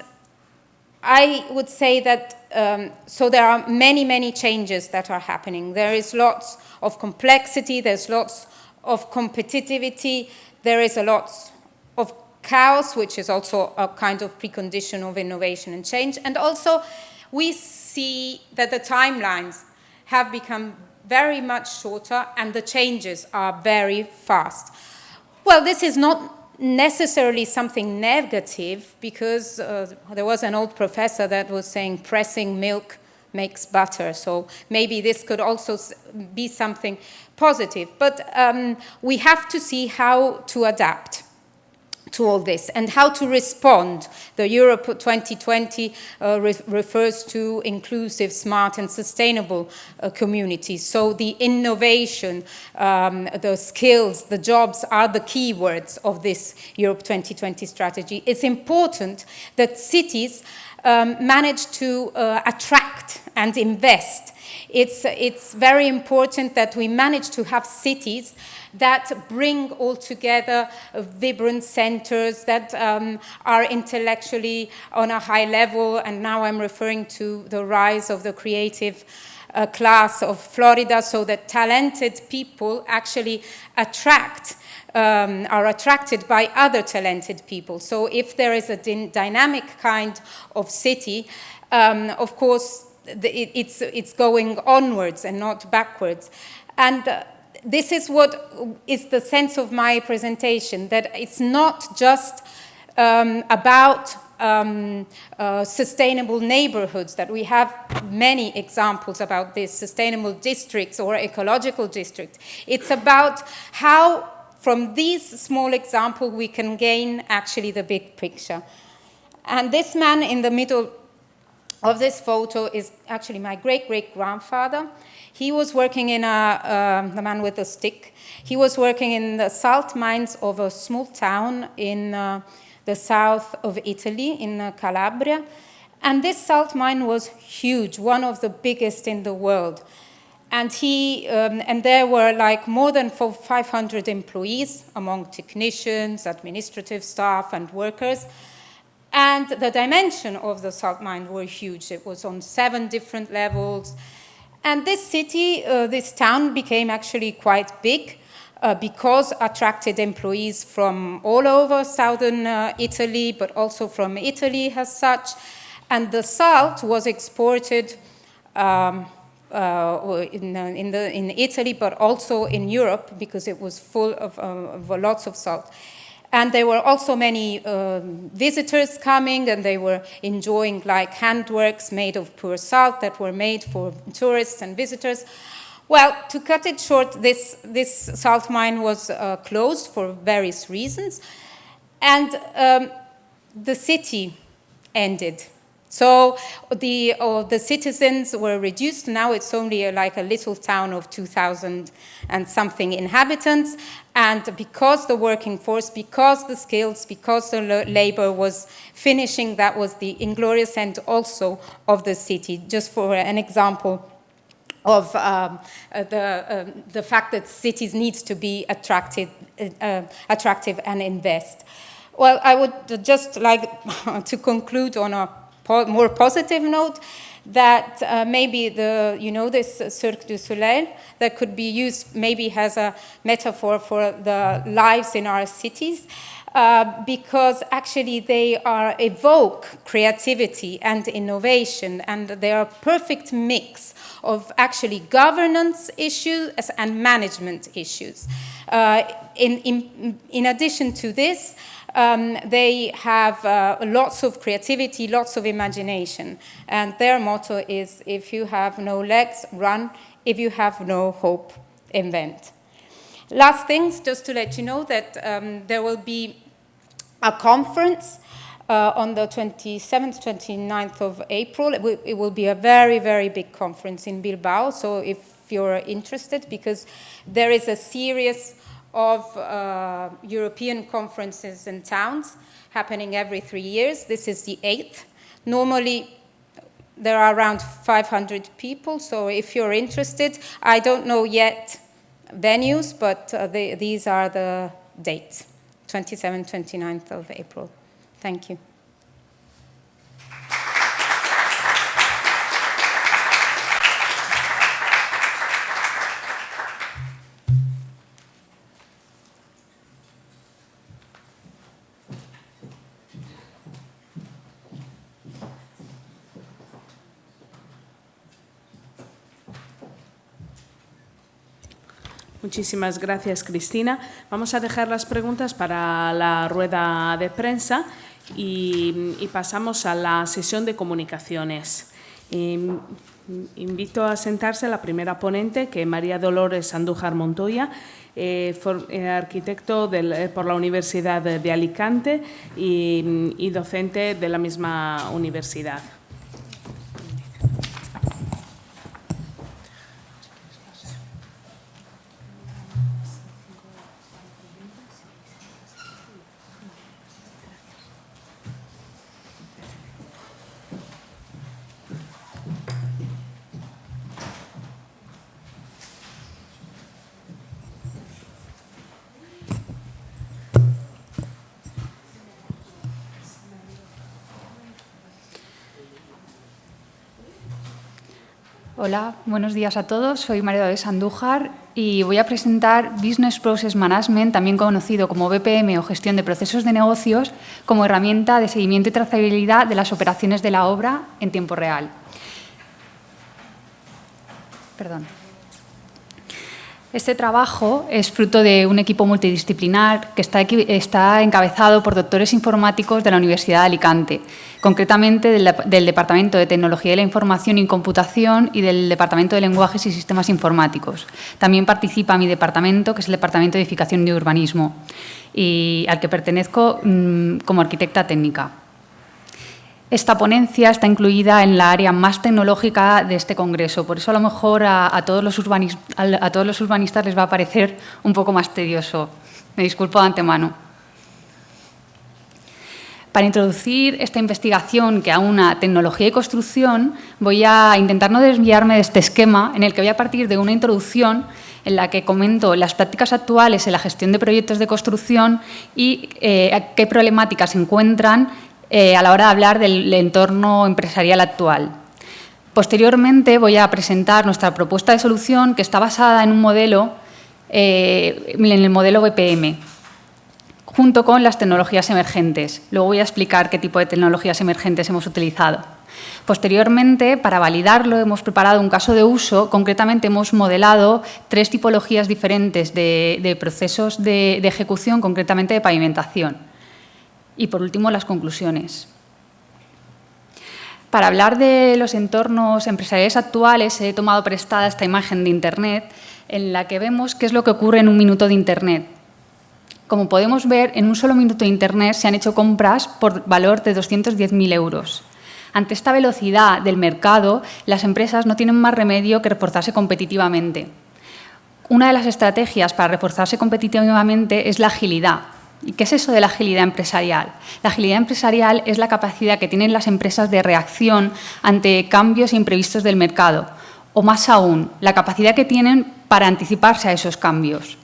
I would say that, so there are many, many changes that are happening. There is lots of complexity, there's lots of competitivity, there is a lot of chaos, which is also a kind of precondition of innovation and change. And also, we see that the timelines have become very much shorter and the changes are very fast. Well, this is not necessarily something negative, because there was an old professor that was saying pressing milk makes butter. So maybe this could also be something positive. But we have to see how to adapt to all this and how to respond. The Europe 2020 refers to inclusive, smart, and sustainable communities. So the innovation, the skills, the jobs are the key words of this Europe 2020 strategy. It's important that cities manage to attract and invest. It's very important that we manage to have cities that bring all together vibrant centers that are intellectually on a high level. And now I'm referring to the rise of the creative class of Florida, so that talented people actually attract are attracted by other talented people. So if there is a dynamic kind of city, of course, it's going onwards and not backwards. And this is what is the sense of my presentation, that it's not just about sustainable neighborhoods, that we have many examples about this, sustainable districts or ecological districts. It's about how, from these small examples, we can gain actually the big picture. And this man in the middle of this photo is actually my great-great-grandfather. He was working in the man with the stick. He was working in the salt mines of a small town in the south of Italy, in Calabria. And this salt mine was huge, one of the biggest in the world. And there were like more than 500 employees among technicians, administrative staff, and workers. And the dimension of the salt mine were huge. It was on 7 different levels. And this city, this town became actually quite big because attracted employees from all over southern Italy, but also from Italy as such. And the salt was exported in Italy, but also in Europe, because it was full of lots of salt. And there were also many visitors coming, and they were enjoying like handworks made of pure salt that were made for tourists and visitors. Well, to cut it short, this salt mine was closed for various reasons, and the city ended. So the citizens were reduced. Now it's only like a little town of 2,000 and something inhabitants. And because the working force, because the skills, because the labor was finishing, that was the inglorious end also of the city. Just for an example of the fact that cities need to be attractive and invest. Well, I would just like to conclude on a more positive note, that maybe this Cirque du Soleil that could be used maybe as a metaphor for the lives in our cities, because actually they evoke creativity and innovation, and they are a perfect mix of actually governance issues and management issues. In addition to this, they have lots of creativity, lots of imagination. And their motto is, if you have no legs, run. If you have no hope, invent. Last things, just to let you know that there will be a conference on the 27th, 29th of April. It will be a very, very big conference in Bilbao. So if you're interested, because there is a series of European conferences in towns happening every 3 years. This is the 8th. Normally, there are around 500 people, so if you're interested, I don't know yet venues, but these are the dates, 27th, 29th of April. Thank you. Muchísimas gracias, Cristina. Vamos a dejar las preguntas para la rueda de prensa y pasamos a la sesión de comunicaciones. Invito a sentarse a la primera ponente, que es María Dolores Andujar-Montoya, arquitecto por la Universidad de Alicante y docente de la misma universidad. Hola, buenos días a todos. Soy María Dolores Andújar y voy a presentar Business Process Management, también conocido como BPM o gestión de procesos de negocios, como herramienta de seguimiento y trazabilidad de las operaciones de la obra en tiempo real. Perdón. Este trabajo es fruto de un equipo multidisciplinar que está encabezado por doctores informáticos de la Universidad de Alicante, concretamente del Departamento de Tecnología de la Información y Computación y del Departamento de Lenguajes y Sistemas Informáticos. También participa mi departamento, que es el Departamento de Edificación y Urbanismo, y al que pertenezco como arquitecta técnica. Esta ponencia está incluida en la área más tecnológica de este congreso, por eso a lo mejor a todos los urbanistas les va a parecer un poco más tedioso. Me disculpo de antemano. Para introducir esta investigación que aúna tecnología y construcción, voy a intentar no desviarme de este esquema en el que voy a partir de una introducción en la que comento las prácticas actuales en la gestión de proyectos de construcción y qué problemáticas se encuentran a la hora de hablar del entorno empresarial actual. Posteriormente voy a presentar nuestra propuesta de solución que está basada en un modelo, en el modelo BPM, junto con las tecnologías emergentes. Luego voy a explicar qué tipo de tecnologías emergentes hemos utilizado. Posteriormente, para validarlo, hemos preparado un caso de uso. Concretamente, hemos modelado 3 tipologías diferentes de procesos de ejecución, concretamente de pavimentación. Y, por último, las conclusiones. Para hablar de los entornos empresariales actuales, he tomado prestada esta imagen de Internet en la que vemos qué es lo que ocurre en un minuto de Internet. Como podemos ver, en un solo minuto de Internet se han hecho compras por valor de 210.000 euros. Ante esta velocidad del mercado, las empresas no tienen más remedio que reforzarse competitivamente. Una de las estrategias para reforzarse competitivamente es la agilidad. ¿Y qué es eso de la agilidad empresarial? La agilidad empresarial es la capacidad que tienen las empresas de reacción ante cambios imprevistos del mercado, o más aún, la capacidad que tienen para anticiparse a esos cambios.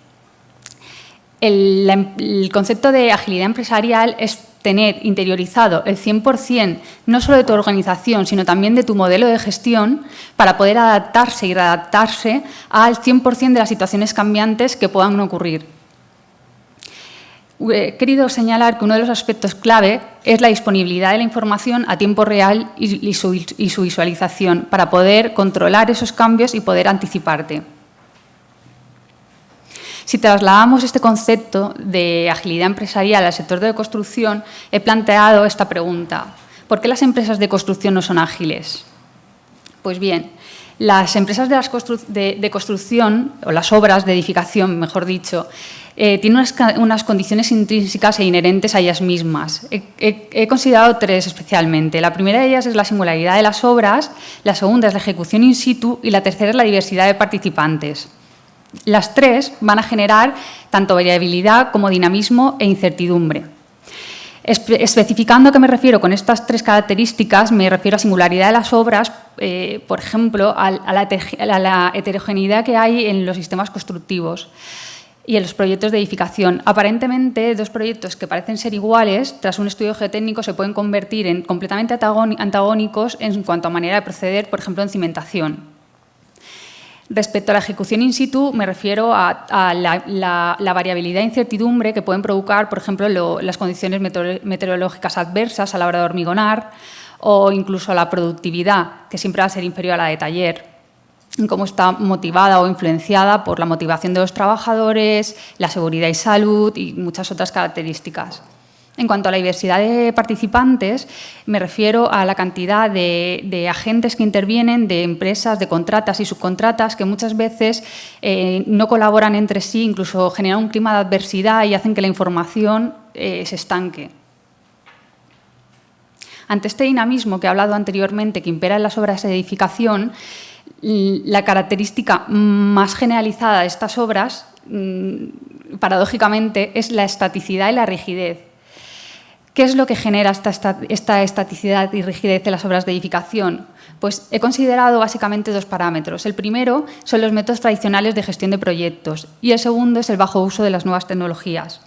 El concepto de agilidad empresarial es tener interiorizado el 100% no solo de tu organización, sino también de tu modelo de gestión para poder adaptarse y readaptarse al 100% de las situaciones cambiantes que puedan ocurrir. He querido señalar que uno de los aspectos clave es la disponibilidad de la información a tiempo real y su visualización para poder controlar esos cambios y poder anticiparte. Si trasladamos este concepto de agilidad empresarial al sector de construcción, he planteado esta pregunta: ¿por qué las empresas de construcción no son ágiles? Pues bien, las empresas de construcción, o las obras de edificación, mejor dicho, tienen unas condiciones intrínsecas e inherentes a ellas mismas. He considerado 3 especialmente. La primera de ellas es la singularidad de las obras, la segunda es la ejecución in situ y la tercera es la diversidad de participantes. Las 3 van a generar tanto variabilidad como dinamismo e incertidumbre. Especificando a qué me refiero con estas 3 características, me refiero a singularidad de las obras, por ejemplo, a la heterogeneidad que hay en los sistemas constructivos y en los proyectos de edificación. Aparentemente, 2 proyectos que parecen ser iguales, tras un estudio geotécnico, se pueden convertir en completamente antagónicos en cuanto a manera de proceder, por ejemplo, en cimentación. Respecto a la ejecución in situ, me refiero a la variabilidad e incertidumbre que pueden provocar, por ejemplo, las condiciones meteorológicas adversas a la hora de hormigonar o incluso a la productividad, que siempre va a ser inferior a la de taller, cómo está motivada o influenciada por la motivación de los trabajadores, la seguridad y salud y muchas otras características. En cuanto a la diversidad de participantes, me refiero a la cantidad de agentes que intervienen, de empresas, de contratas y subcontratas, que muchas veces no colaboran entre sí, incluso generan un clima de adversidad y hacen que la información se estanque. Ante este dinamismo que he hablado anteriormente, que impera en las obras de edificación, la característica más generalizada de estas obras, paradójicamente, es la estaticidad y la rigidez. ¿Qué es lo que genera esta estaticidad y rigidez de las obras de edificación? Pues he considerado básicamente 2 parámetros. El primero son los métodos tradicionales de gestión de proyectos y el segundo es el bajo uso de las nuevas tecnologías.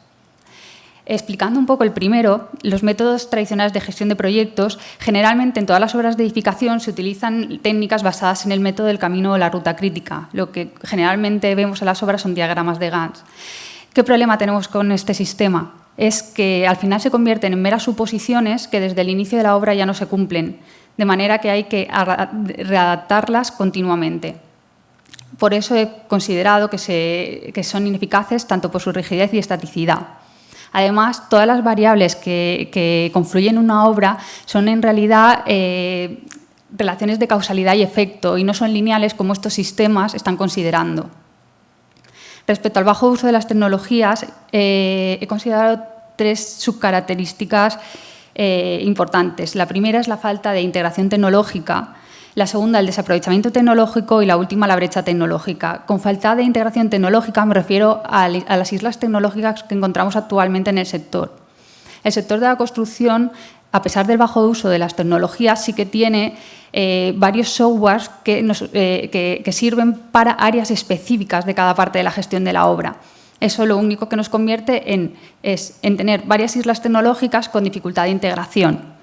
Explicando un poco el primero, los métodos tradicionales de gestión de proyectos, generalmente en todas las obras de edificación se utilizan técnicas basadas en el método del camino o la ruta crítica. Lo que generalmente vemos en las obras son diagramas de Gantt. ¿Qué problema tenemos con este sistema? Es que al final se convierten en meras suposiciones que desde el inicio de la obra ya no se cumplen, de manera que hay que readaptarlas continuamente. Por eso he considerado que son ineficaces tanto por su rigidez y estaticidad. Además, todas las variables que confluyen en una obra son en realidad relaciones de causalidad y efecto y no son lineales como estos sistemas están considerando. Respecto al bajo uso de las tecnologías, he considerado 3 subcaracterísticas importantes. La primera es la falta de integración tecnológica, la segunda el desaprovechamiento tecnológico y la última la brecha tecnológica. Con falta de integración tecnológica me refiero a las islas tecnológicas que encontramos actualmente en el sector. El sector de la construcción, a pesar del bajo uso de las tecnologías, sí que tiene varios softwares que sirven para áreas específicas de cada parte de la gestión de la obra. Eso lo único que nos convierte en tener varias islas tecnológicas con dificultad de integración.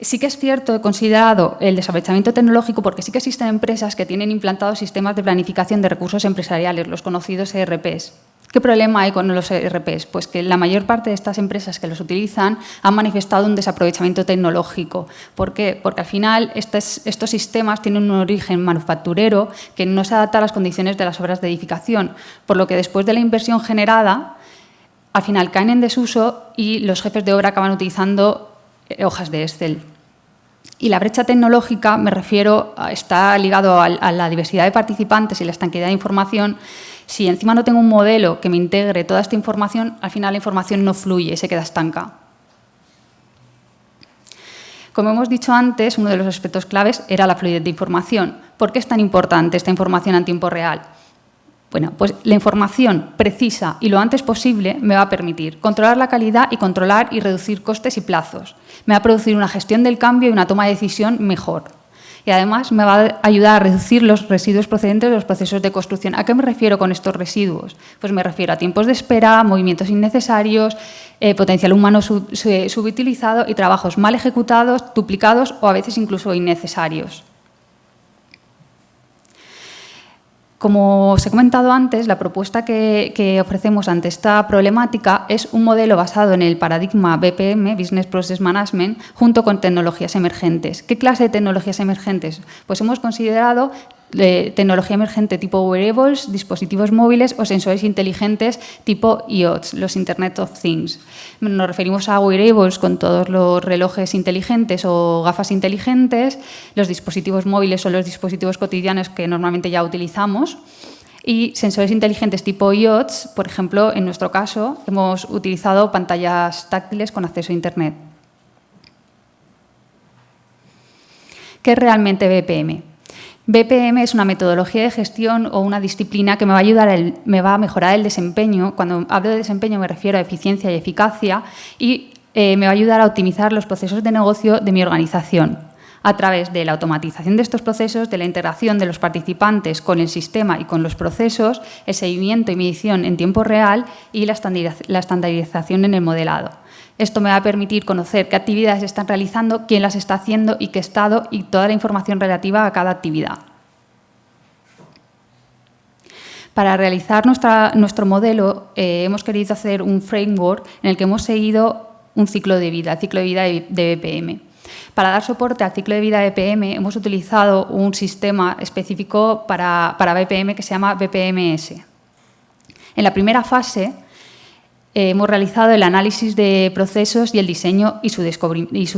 Sí que es cierto, he considerado el desaprovechamiento tecnológico porque sí que existen empresas que tienen implantados sistemas de planificación de recursos empresariales, los conocidos ERPs. ¿Qué problema hay con los ERPs? Pues que la mayor parte de estas empresas que los utilizan han manifestado un desaprovechamiento tecnológico. ¿Por qué? Porque al final estos sistemas tienen un origen manufacturero que no se adapta a las condiciones de las obras de edificación, por lo que después de la inversión generada, al final caen en desuso y los jefes de obra acaban utilizando hojas de Excel. Y la brecha tecnológica, me refiero, está ligado a la diversidad de participantes y la estanqueidad de información. Si encima no tengo un modelo que me integre toda esta información, al final la información no fluye y se queda estanca. Como hemos dicho antes, uno de los aspectos claves era la fluidez de información. ¿Por qué es tan importante esta información en tiempo real? Bueno, pues la información precisa y lo antes posible me va a permitir controlar la calidad y controlar y reducir costes y plazos. Me va a producir una gestión del cambio y una toma de decisión mejor. Y además me va a ayudar a reducir los residuos procedentes de los procesos de construcción. ¿A qué me refiero con estos residuos? Pues me refiero a tiempos de espera, movimientos innecesarios, potencial humano subutilizado y trabajos mal ejecutados, duplicados o a veces incluso innecesarios. Como os he comentado antes, la propuesta que ofrecemos ante esta problemática es un modelo basado en el paradigma BPM, Business Process Management, junto con tecnologías emergentes. ¿Qué clase de tecnologías emergentes? Pues hemos considerado tecnología emergente tipo wearables, dispositivos móviles o sensores inteligentes tipo IoTs, los Internet of Things. Nos referimos a wearables con todos los relojes inteligentes o gafas inteligentes, los dispositivos móviles o los dispositivos cotidianos que normalmente ya utilizamos y sensores inteligentes tipo IoTs, por ejemplo, en nuestro caso hemos utilizado pantallas táctiles con acceso a Internet. ¿Qué es realmente BPM? BPM es una metodología de gestión o una disciplina que me va a mejorar el desempeño. Cuando hablo de desempeño me refiero a eficiencia y eficacia y me va a ayudar a optimizar los procesos de negocio de mi organización a través de la automatización de estos procesos, de la integración de los participantes con el sistema y con los procesos, el seguimiento y medición en tiempo real y la estandarización en el modelado. Esto me va a permitir conocer qué actividades se están realizando, quién las está haciendo y qué estado y toda la información relativa a cada actividad. Para realizar nuestro modelo hemos querido hacer un framework en el que hemos seguido un ciclo de vida, el ciclo de vida de BPM. Para dar soporte al ciclo de vida de BPM hemos utilizado un sistema específico para BPM que se llama BPMS. En la primera fase hemos realizado el análisis de procesos y el diseño y su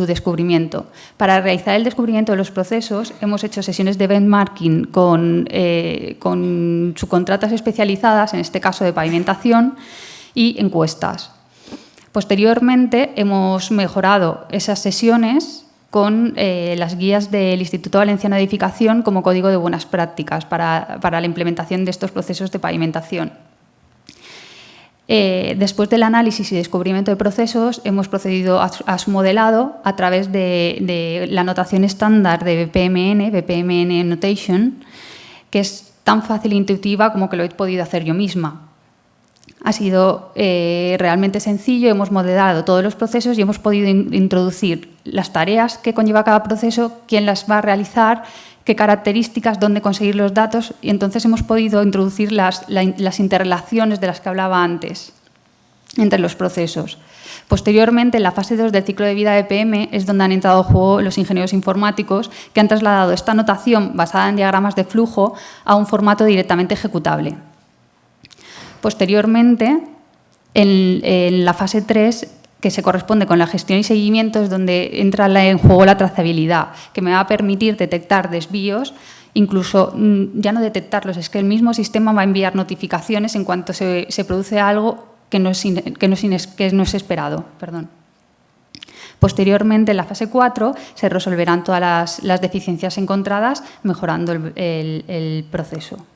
descubrimiento. Para realizar el descubrimiento de los procesos hemos hecho sesiones de benchmarking con subcontratas especializadas, en este caso de pavimentación, y encuestas. Posteriormente hemos mejorado esas sesiones con las guías del Instituto Valenciano de Edificación como código de buenas prácticas para la implementación de estos procesos de pavimentación. Después del análisis y descubrimiento de procesos, hemos procedido a su modelado a través de la notación estándar de BPMN Notation, que es tan fácil e intuitiva como que lo he podido hacer yo misma. Ha sido realmente sencillo, hemos modelado todos los procesos y hemos podido introducir las tareas que conlleva cada proceso, quién las va a realizar, qué características, dónde conseguir los datos, y entonces hemos podido introducir las interrelaciones de las que hablaba antes entre los procesos. Posteriormente, en la fase 2 del ciclo de vida de EPM es donde han entrado en juego los ingenieros informáticos, que han trasladado esta notación basada en diagramas de flujo a un formato directamente ejecutable. Posteriormente, en la fase 3, que se corresponde con la gestión y seguimiento, es donde entra en juego la trazabilidad, que me va a permitir detectar desvíos, incluso ya no detectarlos, es que el mismo sistema va a enviar notificaciones en cuanto se produce algo que no es esperado. Perdón. Posteriormente, en la fase 4, se resolverán todas las deficiencias encontradas, mejorando el proceso.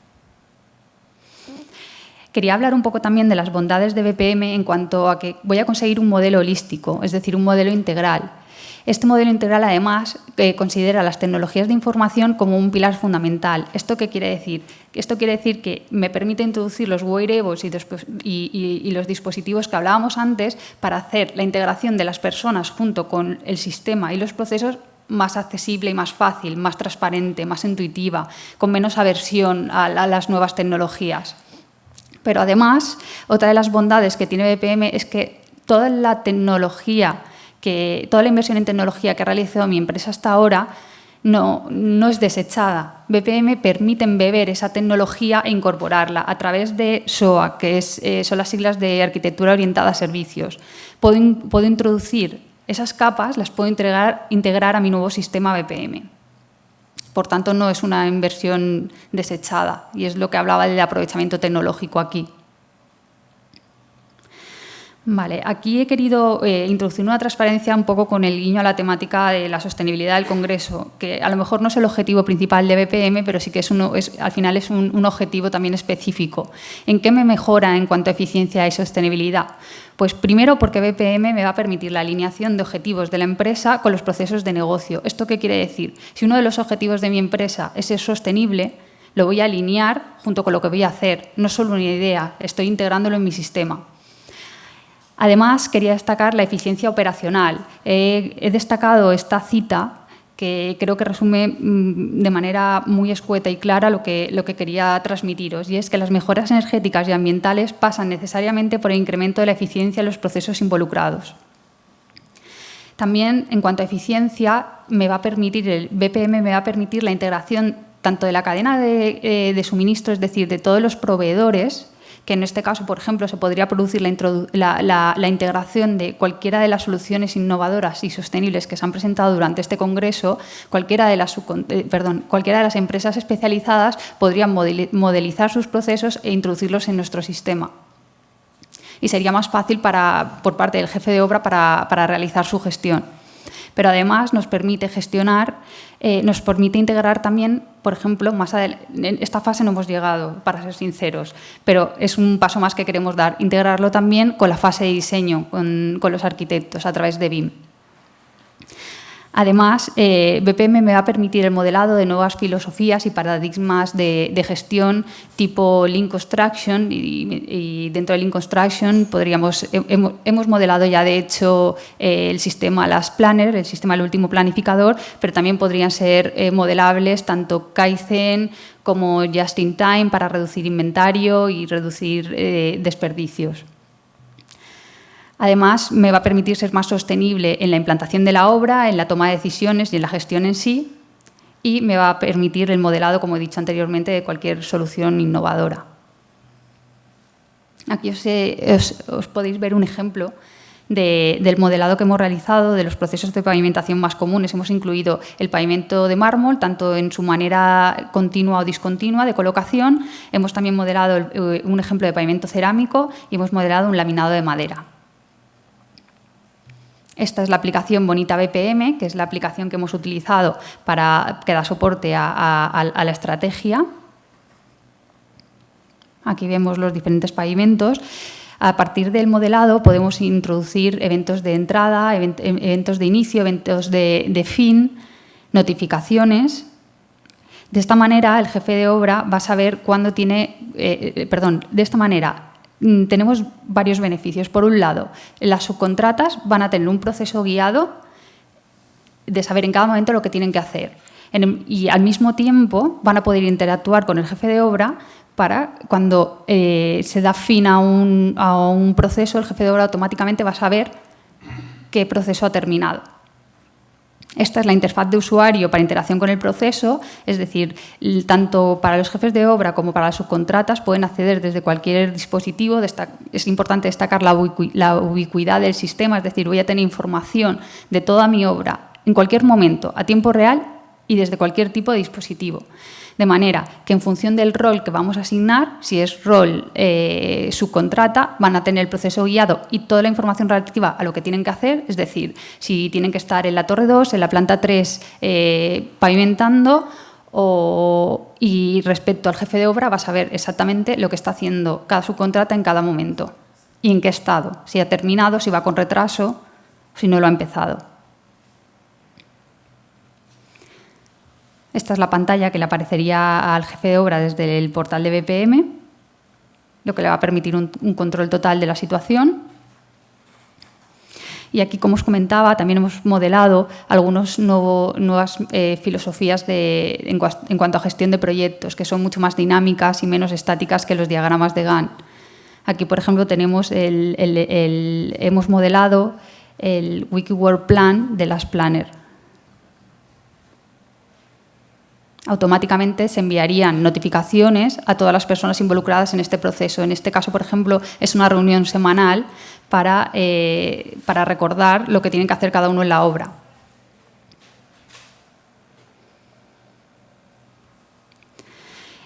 Quería hablar un poco también de las bondades de BPM en cuanto a que voy a conseguir un modelo holístico, es decir, un modelo integral. Este modelo integral, además, considera las tecnologías de información como un pilar fundamental. ¿Esto qué quiere decir? Esto quiere decir que me permite introducir los wearables y los dispositivos que hablábamos antes para hacer la integración de las personas junto con el sistema y los procesos más accesible y más fácil, más transparente, más intuitiva, con menos aversión a las nuevas tecnologías. Pero además, otra de las bondades que tiene BPM es que toda la inversión en tecnología que ha realizado mi empresa hasta ahora no es desechada. BPM permite embeber esa tecnología e incorporarla a través de SOA, que son las siglas de Arquitectura Orientada a Servicios. Puedo introducir esas capas, las puedo integrar a mi nuevo sistema BPM. Por tanto, no es una inversión desechada, y es lo que hablaba del aprovechamiento tecnológico aquí. Vale, aquí he querido introducir una transparencia un poco con el guiño a la temática de la sostenibilidad del Congreso, que a lo mejor no es el objetivo principal de BPM, pero sí que al final es un objetivo también específico. ¿En qué me mejora en cuanto a eficiencia y sostenibilidad? Pues primero porque BPM me va a permitir la alineación de objetivos de la empresa con los procesos de negocio. ¿Esto qué quiere decir? Si uno de los objetivos de mi empresa es ser sostenible, lo voy a alinear junto con lo que voy a hacer. No es solo una idea, estoy integrándolo en mi sistema. Además, quería destacar la eficiencia operacional. He destacado esta cita que creo que resume de manera muy escueta y clara lo que quería transmitiros, y es que las mejoras energéticas y ambientales pasan necesariamente por el incremento de la eficiencia en los procesos involucrados. También, en cuanto a eficiencia, el BPM me va a permitir la integración tanto de la cadena de suministro, es decir, de todos los proveedores, que en este caso, por ejemplo, se podría producir la integración de cualquiera de las soluciones innovadoras y sostenibles que se han presentado durante este congreso. Cualquiera de las empresas especializadas podrían modelizar sus procesos e introducirlos en nuestro sistema. Y sería más fácil por parte del jefe de obra para realizar su gestión. Pero además nos permite gestionar, nos permite integrar también, por ejemplo, en esta fase no hemos llegado, para ser sinceros, pero es un paso más que queremos dar, integrarlo también con la fase de diseño, con los arquitectos a través de BIM. Además, BPM me va a permitir el modelado de nuevas filosofías y paradigmas de gestión tipo Lean Construction, y dentro de Lean Construction hemos modelado ya, de hecho, el sistema Last Planner, el sistema del último planificador, pero también podrían ser modelables tanto Kaizen como Just in Time para reducir inventario y reducir desperdicios. Además, me va a permitir ser más sostenible en la implantación de la obra, en la toma de decisiones y en la gestión en sí, y me va a permitir el modelado, como he dicho anteriormente, de cualquier solución innovadora. Aquí os podéis ver un ejemplo del modelado que hemos realizado de los procesos de pavimentación más comunes. Hemos incluido el pavimento de mármol, tanto en su manera continua o discontinua de colocación. Hemos también modelado un ejemplo de pavimento cerámico y hemos modelado un laminado de madera. Esta es la aplicación Bonita BPM, que es la aplicación que hemos utilizado que da soporte a la estrategia. Aquí vemos los diferentes pavimentos. A partir del modelado podemos introducir eventos de entrada, eventos de inicio, eventos de fin, notificaciones. De esta manera, el jefe de obra va a saber cuándo tiene... de esta manera, tenemos varios beneficios. Por un lado, las subcontratas van a tener un proceso guiado de saber en cada momento lo que tienen que hacer. Y al mismo tiempo van a poder interactuar con el jefe de obra para cuando se da fin a un proceso, el jefe de obra automáticamente va a saber qué proceso ha terminado. Esta es la interfaz de usuario para interacción con el proceso, es decir, tanto para los jefes de obra como para las subcontratas pueden acceder desde cualquier dispositivo. Es importante destacar la ubicuidad del sistema, es decir, voy a tener información de toda mi obra en cualquier momento, a tiempo real y desde cualquier tipo de dispositivo. De manera que en función del rol que vamos a asignar, si es rol subcontrata, van a tener el proceso guiado y toda la información relativa a lo que tienen que hacer, es decir, si tienen que estar en la torre 2, en la planta 3 pavimentando, y respecto al jefe de obra va a saber exactamente lo que está haciendo cada subcontrata en cada momento y en qué estado, si ha terminado, si va con retraso, si no lo ha empezado. Esta es la pantalla que le aparecería al jefe de obra desde el portal de BPM, lo que le va a permitir un control total de la situación. Y aquí, como os comentaba, también hemos modelado algunas nuevas filosofías en cuanto a gestión de proyectos, que son mucho más dinámicas y menos estáticas que los diagramas de Gantt. Aquí, por ejemplo, tenemos hemos modelado el WikiWorld Plan de las Planner. Automáticamente se enviarían notificaciones a todas las personas involucradas en este proceso. En este caso, por ejemplo, es una reunión semanal para recordar lo que tienen que hacer cada uno en la obra.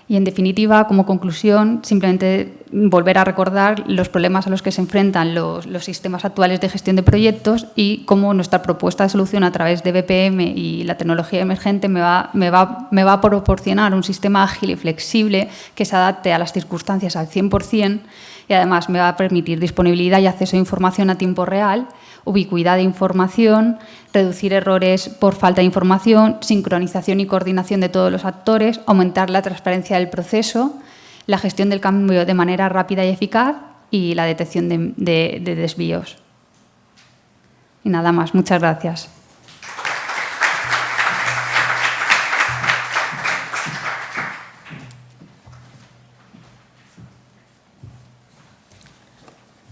Y, en definitiva, como conclusión, simplemente volver a recordar los problemas a los que se enfrentan los sistemas actuales de gestión de proyectos y cómo nuestra propuesta de solución a través de BPM y la tecnología emergente me va a proporcionar un sistema ágil y flexible que se adapte a las circunstancias al 100% y, además, me va a permitir disponibilidad y acceso a información a tiempo real, ubicuidad de información, reducir errores por falta de información, sincronización y coordinación de todos los actores, aumentar la transparencia del proceso, la gestión del cambio de manera rápida y eficaz y la detección de desvíos. Y nada más. Muchas gracias.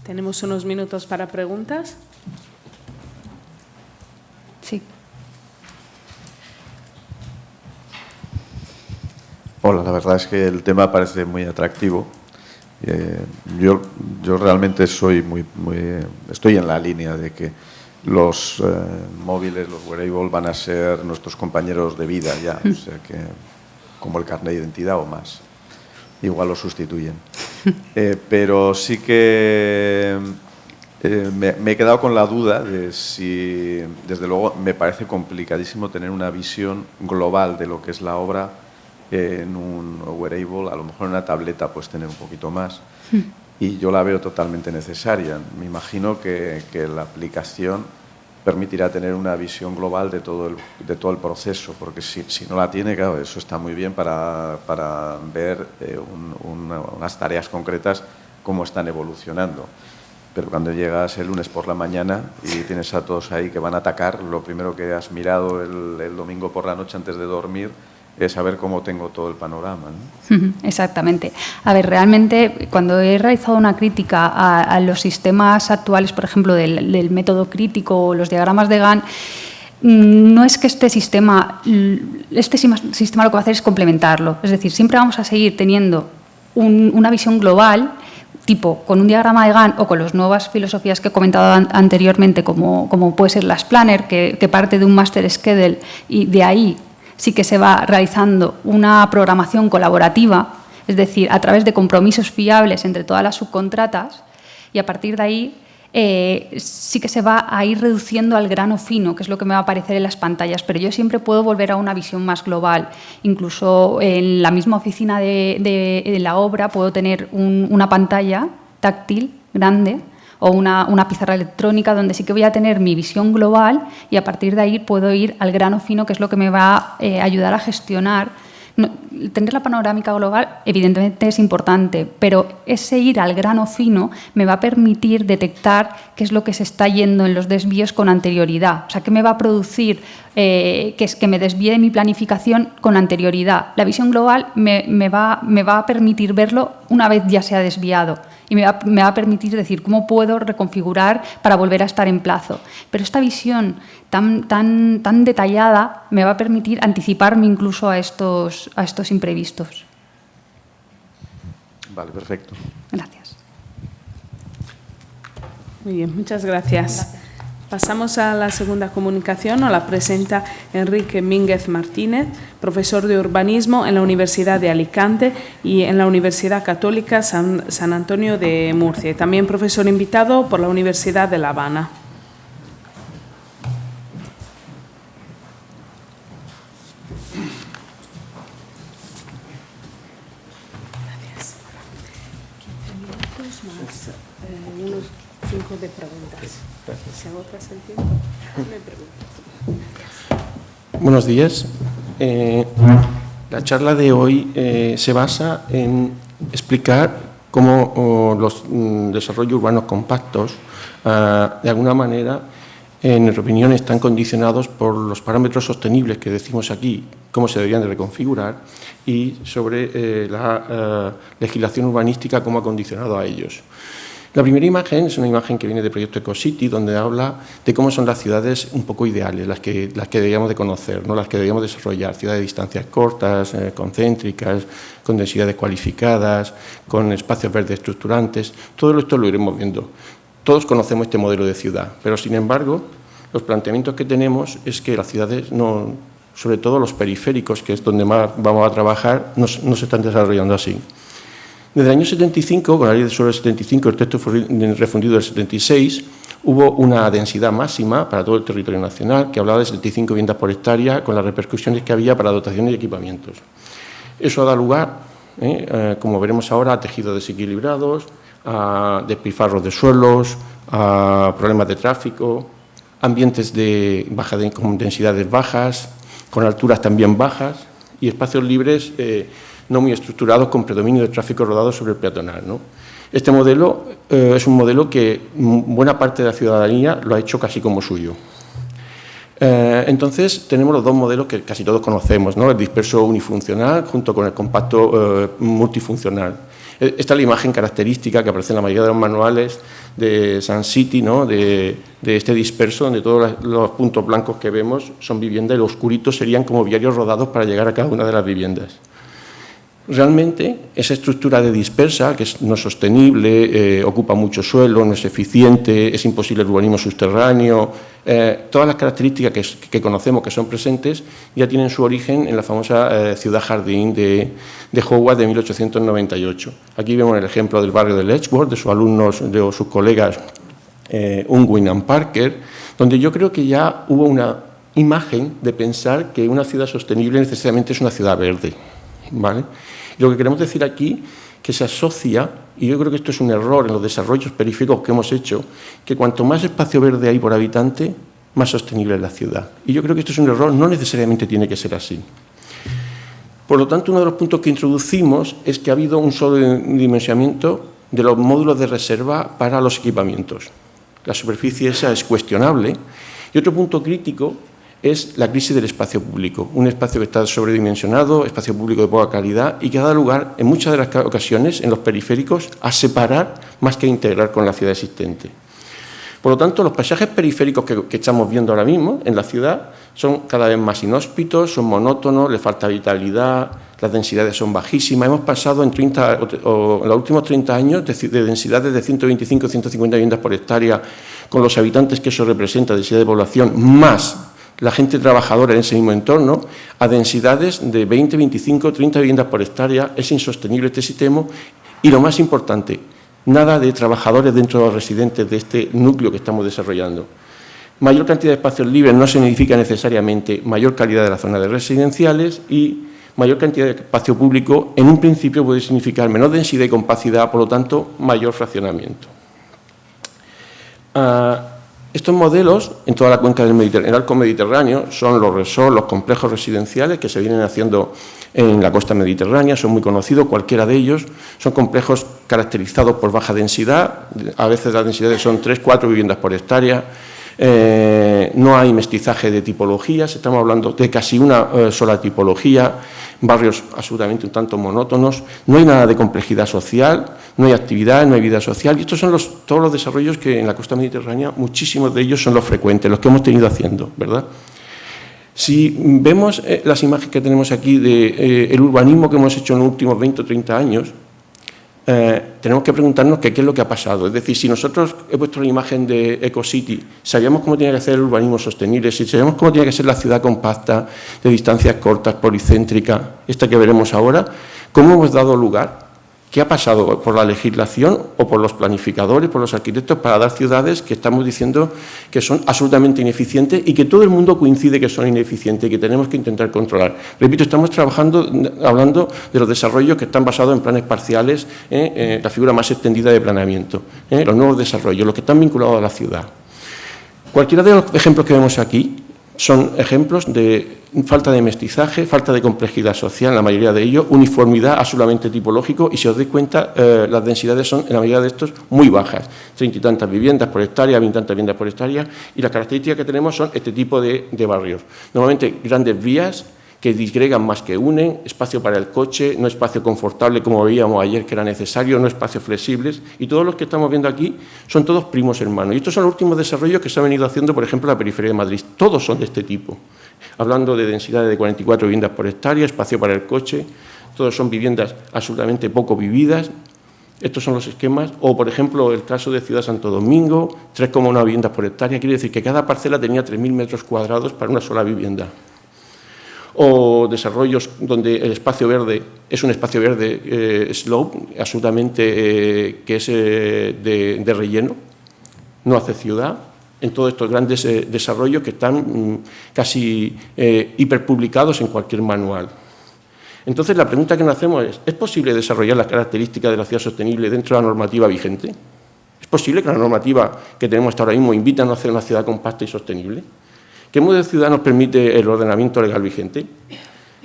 Tenemos unos minutos para preguntas. Sí. Hola, la verdad es que el tema parece muy atractivo. Yo realmente estoy en la línea de que los móviles, los wearables, van a ser nuestros compañeros de vida ya, o sea que como el carnet de identidad o más. Igual lo sustituyen. Pero sí que me he quedado con la duda de si, desde luego, me parece complicadísimo tener una visión global de lo que es la obra en un wearable, a lo mejor en una tableta pues tener un poquito más. Y yo la veo totalmente necesaria. Me imagino que la aplicación permitirá tener una visión global de todo el proceso, porque si no la tiene, claro, eso está muy bien para ver unas tareas concretas cómo están evolucionando. Pero cuando llegas el lunes por la mañana y tienes a todos ahí que van a atacar, lo primero que has mirado el domingo por la noche antes de dormir es saber cómo tengo todo el panorama, ¿no? Exactamente. A ver, realmente, cuando he realizado una crítica a los sistemas actuales, por ejemplo, del método crítico o los diagramas de Gantt, no es que este sistema lo que va a hacer es complementarlo. Es decir, siempre vamos a seguir teniendo una visión global, tipo con un diagrama de Gantt o con las nuevas filosofías que he comentado anteriormente, como puede ser las Planner, que parte de un master schedule, y de ahí sí que se va realizando una programación colaborativa, es decir, a través de compromisos fiables entre todas las subcontratas, y a partir de ahí sí que se va a ir reduciendo al grano fino, que es lo que me va a aparecer en las pantallas, pero yo siempre puedo volver a una visión más global. Incluso en la misma oficina de la obra puedo tener una pantalla táctil grande o una pizarra electrónica donde sí que voy a tener mi visión global y a partir de ahí puedo ir al grano fino, que es lo que me va a ayudar a gestionar tener la panorámica global evidentemente es importante, pero ese ir al grano fino me va a permitir detectar qué es lo que se está yendo en los desvíos con anterioridad. O sea, qué me va a producir que me desvíe de mi planificación con anterioridad. La visión global me va a permitir verlo una vez ya se ha desviado y me va a permitir decir cómo puedo reconfigurar para volver a estar en plazo. Pero esta visión tan detallada me va a permitir anticiparme incluso a estos imprevistos. Vale, perfecto. Gracias. Muy bien, muchas gracias. Pasamos a la segunda comunicación, nos la presenta Enrique Mínguez Martínez, profesor de urbanismo en la Universidad de Alicante y en la Universidad Católica San Antonio de Murcia, y también profesor invitado por la Universidad de La Habana. Gracias. 15 minutos más unos 5 de preguntas. Si agotas el tiempo, me preguntas. Buenos días. La charla de hoy se basa en explicar cómo los desarrollos urbanos compactos, de alguna manera, en nuestra opinión, están condicionados por los parámetros sostenibles que decimos aquí, cómo se deberían de reconfigurar, y sobre la legislación urbanística, cómo ha condicionado a ellos. La primera imagen es una imagen que viene del proyecto EcoCity, donde habla de cómo son las ciudades un poco ideales, las que deberíamos de conocer, ¿no? Las que deberíamos desarrollar, ciudades de distancias cortas, concéntricas, con densidades cualificadas, con espacios verdes estructurantes. Todo esto lo iremos viendo. Todos conocemos este modelo de ciudad, pero sin embargo, los planteamientos que tenemos es que las ciudades, sobre todo los periféricos, que es donde más vamos a trabajar, no se están desarrollando así. Desde el año 75, con la ley de suelo del 75, el texto fue refundido del 76, hubo una densidad máxima para todo el territorio nacional que hablaba de 75 viviendas por hectárea, con las repercusiones que había para dotaciones y equipamientos. Eso ha dado lugar, como veremos ahora, a tejidos desequilibrados, a despilfarros de suelos, a problemas de tráfico, ambientes con densidades bajas, con alturas también bajas y espacios libres no muy estructurados con predominio de tráfico rodado sobre el peatonal, ¿no? Este modelo es un modelo que buena parte de la ciudadanía lo ha hecho casi como suyo. Entonces, tenemos los dos modelos que casi todos conocemos, ¿no? El disperso unifuncional junto con el compacto multifuncional. Esta es la imagen característica que aparece en la mayoría de los manuales de Sun City, ¿no? de este disperso, donde todos los puntos blancos que vemos son viviendas y los oscuritos serían como viarios rodados para llegar a cada una de las viviendas. Realmente, esa estructura de dispersa, que es no sostenible, ocupa mucho suelo, no es eficiente, es imposible el urbanismo subterráneo, todas las características que conocemos que son presentes ya tienen su origen en la famosa ciudad jardín de Howard de 1898. Aquí vemos el ejemplo del barrio de Letchworth, de sus alumnos, de sus colegas Unwin and Parker, donde yo creo que ya hubo una imagen de pensar que una ciudad sostenible necesariamente es una ciudad verde, ¿vale? Y lo que queremos decir aquí, que se asocia, y yo creo que esto es un error en los desarrollos periféricos que hemos hecho, que cuanto más espacio verde hay por habitante, más sostenible es la ciudad. Y yo creo que esto es un error, no necesariamente tiene que ser así. Por lo tanto, uno de los puntos que introducimos es que ha habido un sobredimensionamiento de los módulos de reserva para los equipamientos. La superficie esa es cuestionable. Y otro punto crítico es la crisis del espacio público, un espacio que está sobredimensionado, espacio público de poca calidad y que ha dado lugar, en muchas de las ocasiones, en los periféricos, a separar más que a integrar con la ciudad existente. Por lo tanto, los paisajes periféricos que estamos viendo ahora mismo en la ciudad son cada vez más inhóspitos, son monótonos, les falta vitalidad, las densidades son bajísimas. Hemos pasado en los últimos 30 años de densidades de 125 o 150 viviendas por hectárea, con los habitantes que eso representa, densidad de población, más la gente trabajadora en ese mismo entorno, a densidades de 20, 25, 30 viviendas por hectárea. Es insostenible este sistema y, lo más importante, nada de trabajadores dentro de los residentes de este núcleo que estamos desarrollando. Mayor cantidad de espacios libres no significa necesariamente mayor calidad de las zonas de residenciales, y mayor cantidad de espacio público en un principio puede significar menor densidad y compacidad, por lo tanto, mayor fraccionamiento. Estos modelos, en toda la cuenca del Mediterráneo, en el arco mediterráneo, son los resorts, los complejos residenciales que se vienen haciendo en la costa mediterránea, son muy conocidos, cualquiera de ellos. Son complejos caracterizados por baja densidad, a veces las densidades son 3-4 viviendas por hectárea. No hay mestizaje de tipologías, estamos hablando de casi una sola tipología, barrios absolutamente un tanto monótonos, no hay nada de complejidad social, no hay actividad, no hay vida social, y estos son todos los desarrollos que en la costa mediterránea, muchísimos de ellos son los frecuentes, los que hemos tenido haciendo, ¿verdad? Si vemos las imágenes que tenemos aquí del urbanismo que hemos hecho en los últimos 20 o 30 años, tenemos que preguntarnos qué es lo que ha pasado. Es decir, si nosotros, he puesto la imagen de EcoCity, sabíamos cómo tenía que ser el urbanismo sostenible, si sabíamos cómo tenía que ser la ciudad compacta, de distancias cortas, policéntrica, esta que veremos ahora, ¿cómo hemos dado lugar? ¿Qué ha pasado por la legislación o por los planificadores, por los arquitectos, para dar ciudades que estamos diciendo que son absolutamente ineficientes y que todo el mundo coincide que son ineficientes y que tenemos que intentar controlar? Repito, estamos hablando de los desarrollos que están basados en planes parciales, la figura más extendida de planeamiento, los nuevos desarrollos, los que están vinculados a la ciudad. Cualquiera de los ejemplos que vemos aquí son ejemplos de falta de mestizaje, falta de complejidad social, la mayoría de ellos, uniformidad absolutamente tipológico, y si os dais cuenta, las densidades son, en la mayoría de estos, muy bajas, 30 y tantas viviendas por hectárea, 20 y tantas viviendas por hectárea, y las características que tenemos son este tipo de barrios. Normalmente grandes vías que disgregan más que unen, espacio para el coche, no espacio confortable como veíamos ayer que era necesario, no espacios flexibles, y todos los que estamos viendo aquí son todos primos hermanos. Y estos son los últimos desarrollos que se han venido haciendo, por ejemplo, en la periferia de Madrid. Todos son de este tipo, hablando de densidades de 44 viviendas por hectárea, espacio para el coche, todos son viviendas absolutamente poco vividas. Estos son los esquemas, o por ejemplo el caso de Ciudad Santo Domingo, 3,1 viviendas por hectárea, quiere decir que cada parcela tenía 3.000 metros cuadrados para una sola vivienda. O desarrollos donde el espacio verde es un espacio verde slope, absolutamente que es de relleno, no hace ciudad, en todos estos grandes desarrollos que están casi hiperpublicados en cualquier manual. Entonces, la pregunta que nos hacemos ¿es posible desarrollar las características de la ciudad sostenible dentro de la normativa vigente? ¿Es posible que la normativa que tenemos hasta ahora mismo invita a hacer una ciudad compacta y sostenible? ¿Qué modelo de ciudad nos permite el ordenamiento legal vigente?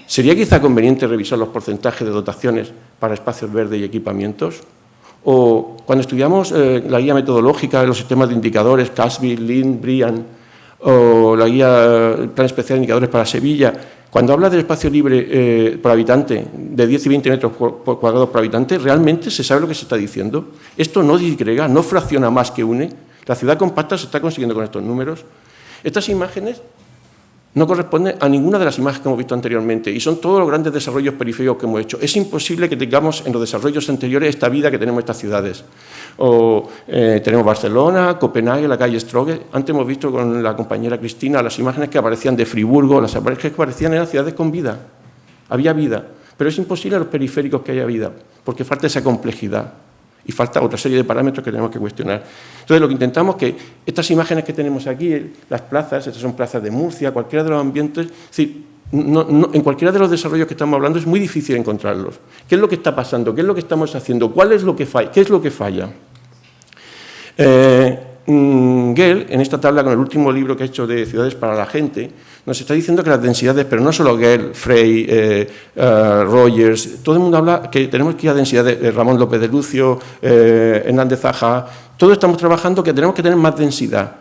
¿Sería quizá conveniente revisar los porcentajes de dotaciones para espacios verdes y equipamientos? O cuando estudiamos la guía metodológica de los sistemas de indicadores, CASBI, LIN, BRIAN, o la guía Plan Especial de Indicadores para Sevilla, cuando habla del espacio libre por habitante, de 10 y 20 metros cuadrados por habitante, ¿realmente se sabe lo que se está diciendo? Esto no disgrega, no fracciona más que une. La ciudad compacta se está consiguiendo con estos números. Estas imágenes no corresponden a ninguna de las imágenes que hemos visto anteriormente y son todos los grandes desarrollos periféricos que hemos hecho. Es imposible que tengamos en los desarrollos anteriores esta vida que tenemos en estas ciudades. Tenemos Barcelona, Copenhague, la calle Stroge. Antes hemos visto con la compañera Cristina las imágenes que aparecían de Friburgo, las imágenes que aparecían eran ciudades con vida. Había vida, pero es imposible a los periféricos que haya vida, porque falta esa complejidad. Y falta otra serie de parámetros que tenemos que cuestionar. Entonces, lo que intentamos es que estas imágenes que tenemos aquí, las plazas, estas son plazas de Murcia, cualquiera de los ambientes, es decir, en cualquiera de los desarrollos que estamos hablando es muy difícil encontrarlos. ¿Qué es lo que está pasando? ¿Qué es lo que estamos haciendo? ¿Cuál es lo que falla? ¿Qué es lo que falla? Gell, en esta tabla, con el último libro que ha hecho de Ciudades para la Gente, nos está diciendo que las densidades, pero no solo Gell, Frey, Rogers, todo el mundo habla que tenemos que ir a densidades, Ramón López de Lucio, Hernández Aja, todos estamos trabajando que tenemos que tener más densidad.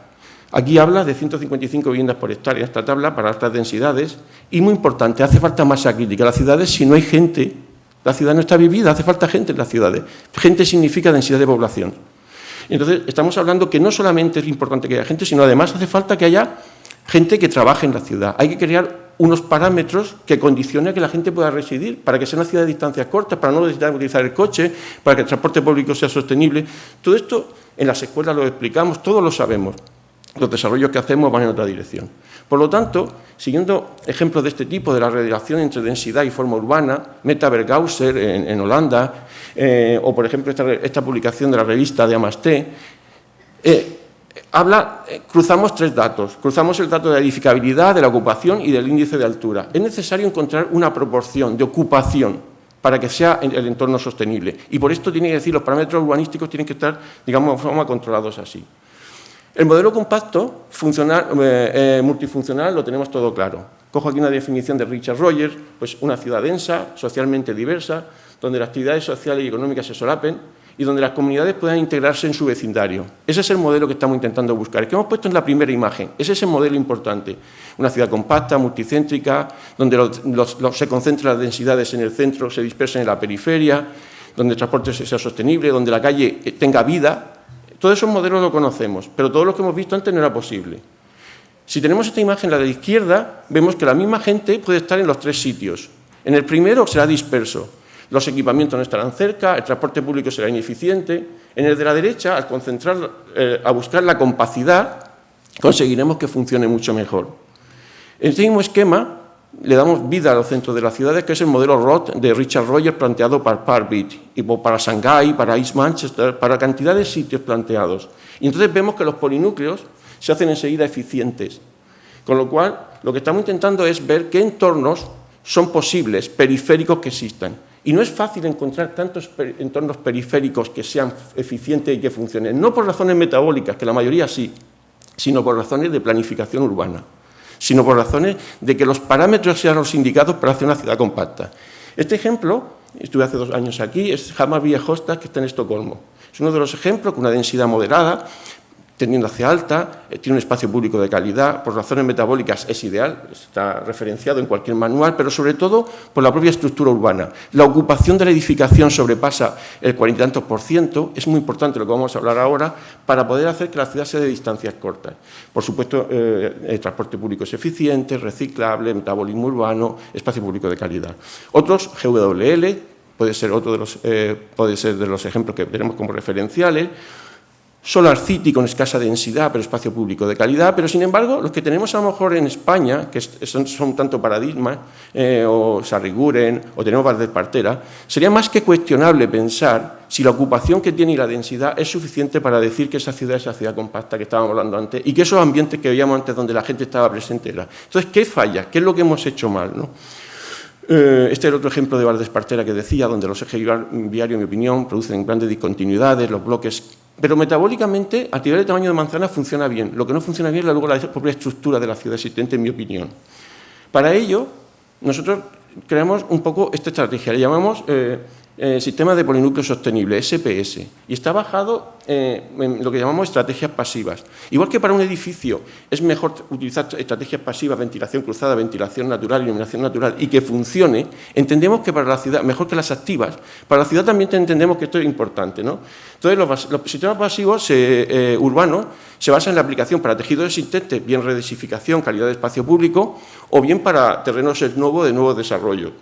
Aquí habla de 155 viviendas por hectárea, esta tabla para altas densidades, y muy importante, hace falta masa crítica. Las ciudades, si no hay gente, la ciudad no está vivida, hace falta gente en las ciudades. Gente significa densidad de población. Entonces, estamos hablando que no solamente es importante que haya gente, sino además hace falta que haya gente que trabaje en la ciudad. Hay que crear unos parámetros que condicionen a que la gente pueda residir, para que sea una ciudad de distancias cortas, para no necesitar utilizar el coche, para que el transporte público sea sostenible. Todo esto en las escuelas lo explicamos, todos lo sabemos. Los desarrollos que hacemos van en otra dirección. Por lo tanto, siguiendo ejemplos de este tipo, de la relación entre densidad y forma urbana, Meta Berghausser en Holanda, o por ejemplo esta publicación de la revista de Amasté, cruzamos tres datos. Cruzamos el dato de la edificabilidad, de la ocupación y del índice de altura. Es necesario encontrar una proporción de ocupación para que sea el entorno sostenible. Y por esto tiene que decir, los parámetros urbanísticos tienen que estar, digamos, de forma controlados así. El modelo compacto multifuncional lo tenemos todo claro. Cojo aquí una definición de Richard Rogers, pues una ciudad densa, socialmente diversa, donde las actividades sociales y económicas se solapen y donde las comunidades puedan integrarse en su vecindario. Ese es el modelo que estamos intentando buscar, que hemos puesto en la primera imagen. Ese es el modelo importante. Una ciudad compacta, multicéntrica, donde se concentran las densidades en el centro, se dispersan en la periferia, donde el transporte sea sostenible, donde la calle tenga vida. Todos esos modelos lo conocemos, pero todo lo que hemos visto antes no era posible. Si tenemos esta imagen, la de la izquierda, vemos que la misma gente puede estar en los tres sitios. En el primero será disperso, los equipamientos no estarán cerca, el transporte público será ineficiente. En el de la derecha, al concentrar, a buscar la compacidad, conseguiremos que funcione mucho mejor. En este mismo esquema le damos vida a los centros de las ciudades, que es el modelo ROT de Richard Rogers planteado para Parkbit, y para Shanghái, para East Manchester, para cantidad de sitios planteados. Y entonces vemos que los polinúcleos se hacen enseguida eficientes. Con lo cual, lo que estamos intentando es ver qué entornos son posibles, periféricos que existan. Y no es fácil encontrar tantos entornos periféricos que sean eficientes y que funcionen, no por razones metabólicas, que la mayoría sí, sino por razones de planificación urbana, sino por razones de que los parámetros sean los indicados para hacer una ciudad compacta. Este ejemplo, estuve hace 2 años aquí, es Hammarby Hostas, que está en Estocolmo. Es uno de los ejemplos con una densidad moderada, tendiendo hacia alta, tiene un espacio público de calidad, por razones metabólicas es ideal, está referenciado en cualquier manual, pero sobre todo por la propia estructura urbana. La ocupación de la edificación sobrepasa el 40 y tantos %, es muy importante lo que vamos a hablar ahora, para poder hacer que la ciudad sea de distancias cortas. Por supuesto, el transporte público es eficiente, reciclable, metabolismo urbano, espacio público de calidad. Otros, GWL, puede ser de los ejemplos que tenemos como referenciales. Solar City con escasa densidad, pero espacio público de calidad, pero sin embargo, los que tenemos a lo mejor en España, que son tanto paradigmas, o Sarriguren, o tenemos Valdespartera, sería más que cuestionable pensar si la ocupación que tiene y la densidad es suficiente para decir que esa ciudad es la ciudad compacta que estábamos hablando antes, y que esos ambientes que veíamos antes donde la gente estaba presente era. Entonces, ¿qué falla? ¿Qué es lo que hemos hecho mal, ¿no? Este es el otro ejemplo de Valdespartera que decía, donde los ejes viarios, en mi opinión, producen grandes discontinuidades, los bloques. Pero metabólicamente, a nivel de tamaño de manzana, funciona bien. Lo que no funciona bien es luego la propia estructura de la ciudad existente, en mi opinión. Para ello, nosotros creamos un poco esta estrategia, le llamamos Sistema de Polinúcleo Sostenible, SPS, y está basado en lo que llamamos estrategias pasivas. Igual que para un edificio es mejor utilizar estrategias pasivas, ventilación cruzada, ventilación natural, iluminación natural, y que funcione, entendemos que para la ciudad, mejor que las activas, para la ciudad también entendemos que esto es importante, ¿no? Entonces, los sistemas pasivos urbanos se basan en la aplicación para tejidos existentes, bien redesificación, calidad de espacio público, o bien para terrenos nuevos de nuevos desarrollos,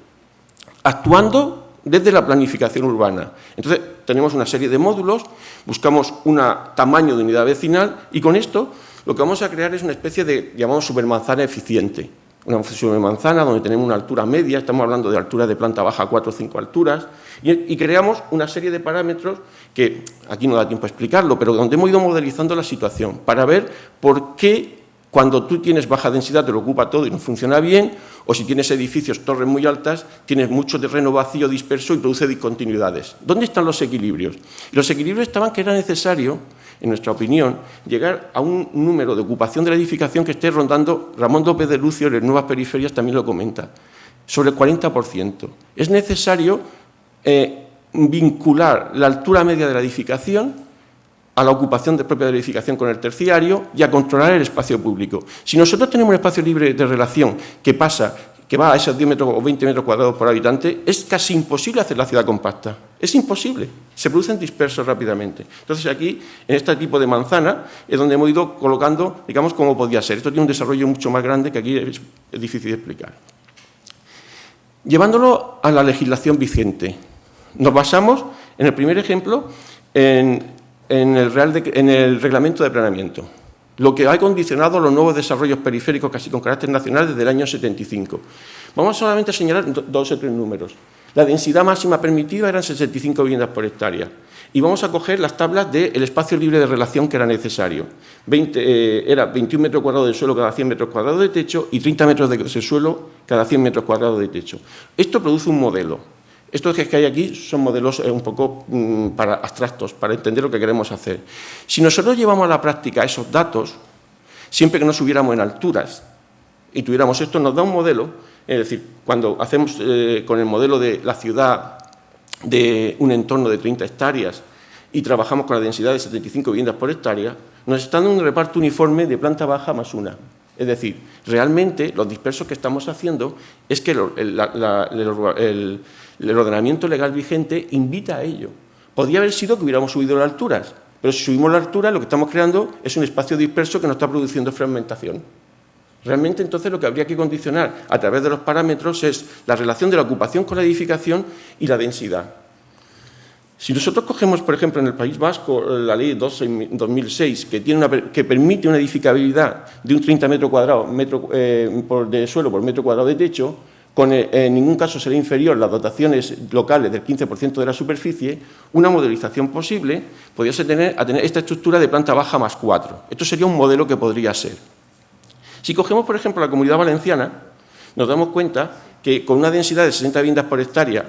actuando desde la planificación urbana. Entonces, tenemos una serie de módulos, buscamos un tamaño de unidad vecinal y con esto lo que vamos a crear es una especie de, llamamos, supermanzana eficiente. Una supermanzana donde tenemos una altura media, estamos hablando de alturas de planta baja, 4 o 5 alturas, y creamos una serie de parámetros que aquí no da tiempo a explicarlo, pero donde hemos ido modelizando la situación para ver por qué cuando tú tienes baja densidad te lo ocupa todo y no funciona bien, o si tienes edificios, torres muy altas, tienes mucho terreno vacío disperso y produce discontinuidades. ¿Dónde están los equilibrios? Los equilibrios estaban que era necesario, en nuestra opinión, llegar a un número de ocupación de la edificación que esté rondando, Ramón López de Lucio en las nuevas periferias también lo comenta, sobre el 40%. Es necesario vincular la altura media de la edificación a la ocupación propia de la edificación con el terciario y a controlar el espacio público. Si nosotros tenemos un espacio libre de relación que va a esos 10 metros o 20 metros cuadrados por habitante, es casi imposible hacer la ciudad compacta. Es imposible. Se producen dispersos rápidamente. Entonces, aquí, en este tipo de manzana, es donde hemos ido colocando, digamos, cómo podía ser. Esto tiene un desarrollo mucho más grande que aquí es difícil de explicar. Llevándolo a la legislación vigente. Nos basamos, en el primer ejemplo, en el reglamento de planeamiento, lo que ha condicionado los nuevos desarrollos periféricos casi con carácter nacional desde el año 75. Vamos solamente a señalar 2 o 3 números. La densidad máxima permitida eran 65 viviendas por hectárea. Y vamos a coger las tablas del espacio libre de relación que era necesario. Era 21 metros cuadrados de suelo cada 100 metros cuadrados de techo y 30 metros de suelo cada 100 metros cuadrados de techo. Esto produce un modelo. Estos que hay aquí son modelos un poco abstractos, para entender lo que queremos hacer. Si nosotros llevamos a la práctica esos datos, siempre que no subiéramos en alturas y tuviéramos esto, nos da un modelo, es decir, cuando hacemos con el modelo de la ciudad de un entorno de 30 hectáreas y trabajamos con la densidad de 75 viviendas por hectárea, nos está dando un reparto uniforme de planta baja más una. Es decir, realmente los dispersos que estamos haciendo es que el ordenamiento legal vigente invita a ello. Podría haber sido que hubiéramos subido las alturas, pero si subimos la altura, lo que estamos creando es un espacio disperso que no está produciendo fragmentación. Realmente, entonces, lo que habría que condicionar a través de los parámetros es la relación de la ocupación con la edificación y la densidad. Si nosotros cogemos, por ejemplo, en el País Vasco, la Ley 2006, que permite una edificabilidad de un 30 metros cuadrados de suelo por metro cuadrado de techo, en ningún caso será inferior las dotaciones locales del 15% de la superficie, una modelización posible podría ser tener esta estructura de planta baja más 4. Esto sería un modelo que podría ser. Si cogemos, por ejemplo, la Comunidad Valenciana, nos damos cuenta que con una densidad de 60 viviendas por hectárea,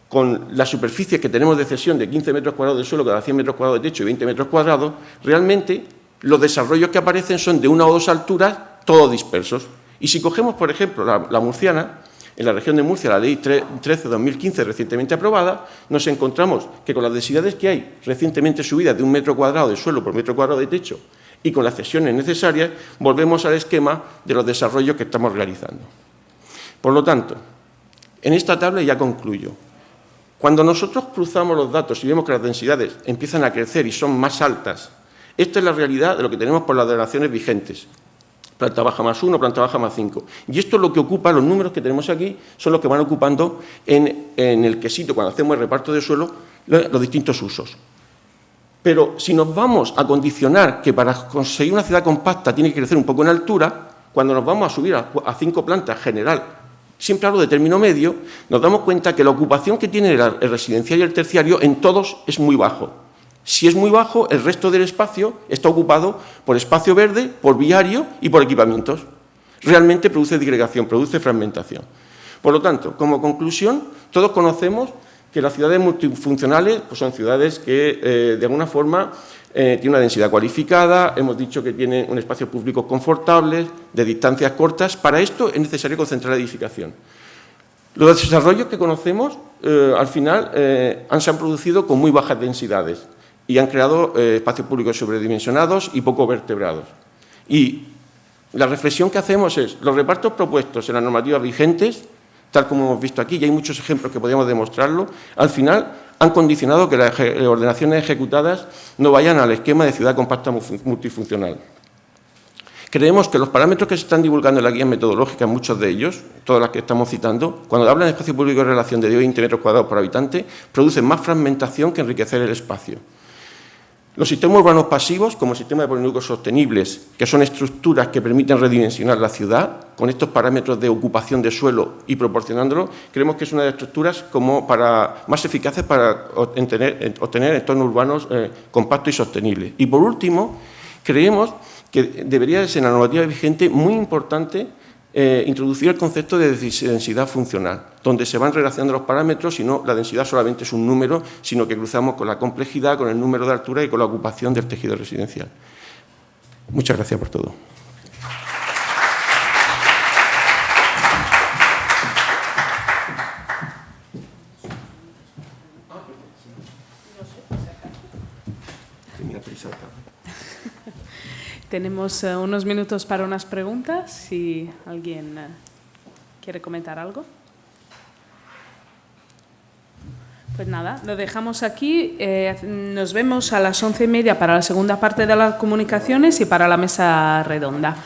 con la superficie que tenemos de cesión de 15 metros cuadrados de suelo cada 100 metros cuadrados de techo y 20 metros cuadrados, realmente los desarrollos que aparecen son de una o dos alturas, todos dispersos. Y si cogemos, por ejemplo, la murciana, en la región de Murcia, la Ley 13/2015, recientemente aprobada, nos encontramos que con las densidades que hay recientemente subidas de un metro cuadrado de suelo por metro cuadrado de techo y con las cesiones necesarias, volvemos al esquema de los desarrollos que estamos realizando. Por lo tanto, en esta tabla ya concluyo. Cuando nosotros cruzamos los datos y vemos que las densidades empiezan a crecer y son más altas, esta es la realidad de lo que tenemos por las declaraciones vigentes. Planta baja más 1, planta baja más 5. Y esto es lo que ocupa, los números que tenemos aquí, son los que van ocupando en el quesito, cuando hacemos el reparto de suelo, los distintos usos. Pero si nos vamos a condicionar que para conseguir una ciudad compacta tiene que crecer un poco en altura, cuando nos vamos a subir a 5 plantas general, siempre hablo de término medio, nos damos cuenta que la ocupación que tiene el residencial y el terciario en todos es muy bajo. Si es muy bajo, el resto del espacio está ocupado por espacio verde, por viario y por equipamientos. Realmente produce disgregación, produce fragmentación. Por lo tanto, como conclusión, todos conocemos que las ciudades multifuncionales pues son ciudades que, de alguna forma, tienen una densidad cualificada, hemos dicho que tienen un espacio público confortable, de distancias cortas. Para esto es necesario concentrar la edificación. Los desarrollos que conocemos, al final, se han producido con muy bajas densidades y han creado espacios públicos sobredimensionados y poco vertebrados. Y la reflexión que hacemos es, los repartos propuestos en las normativas vigentes, tal como hemos visto aquí, y hay muchos ejemplos que podríamos demostrarlo, al final han condicionado que las ordenaciones ejecutadas no vayan al esquema de ciudad compacta multifuncional. Creemos que los parámetros que se están divulgando en la guía metodológica, muchos de ellos, todas las que estamos citando, cuando hablan de espacio público en relación de 20 metros cuadrados por habitante, producen más fragmentación que enriquecer el espacio. Los sistemas urbanos pasivos, como el sistema de polinucleos sostenibles, que son estructuras que permiten redimensionar la ciudad, con estos parámetros de ocupación de suelo y proporcionándolo, creemos que es una de las estructuras más eficaces para obtener entornos urbanos compactos y sostenibles. Y por último, creemos que debería de ser en la normativa vigente muy importante introducir el concepto de densidad funcional, donde se van relacionando los parámetros y no la densidad solamente es un número, sino que cruzamos con la complejidad, con el número de altura y con la ocupación del tejido residencial. Muchas gracias por todo. Tenemos unos minutos para unas preguntas, si alguien quiere comentar algo. Pues nada, lo dejamos aquí. Nos vemos a las 11:30 para la segunda parte de las comunicaciones y para la mesa redonda.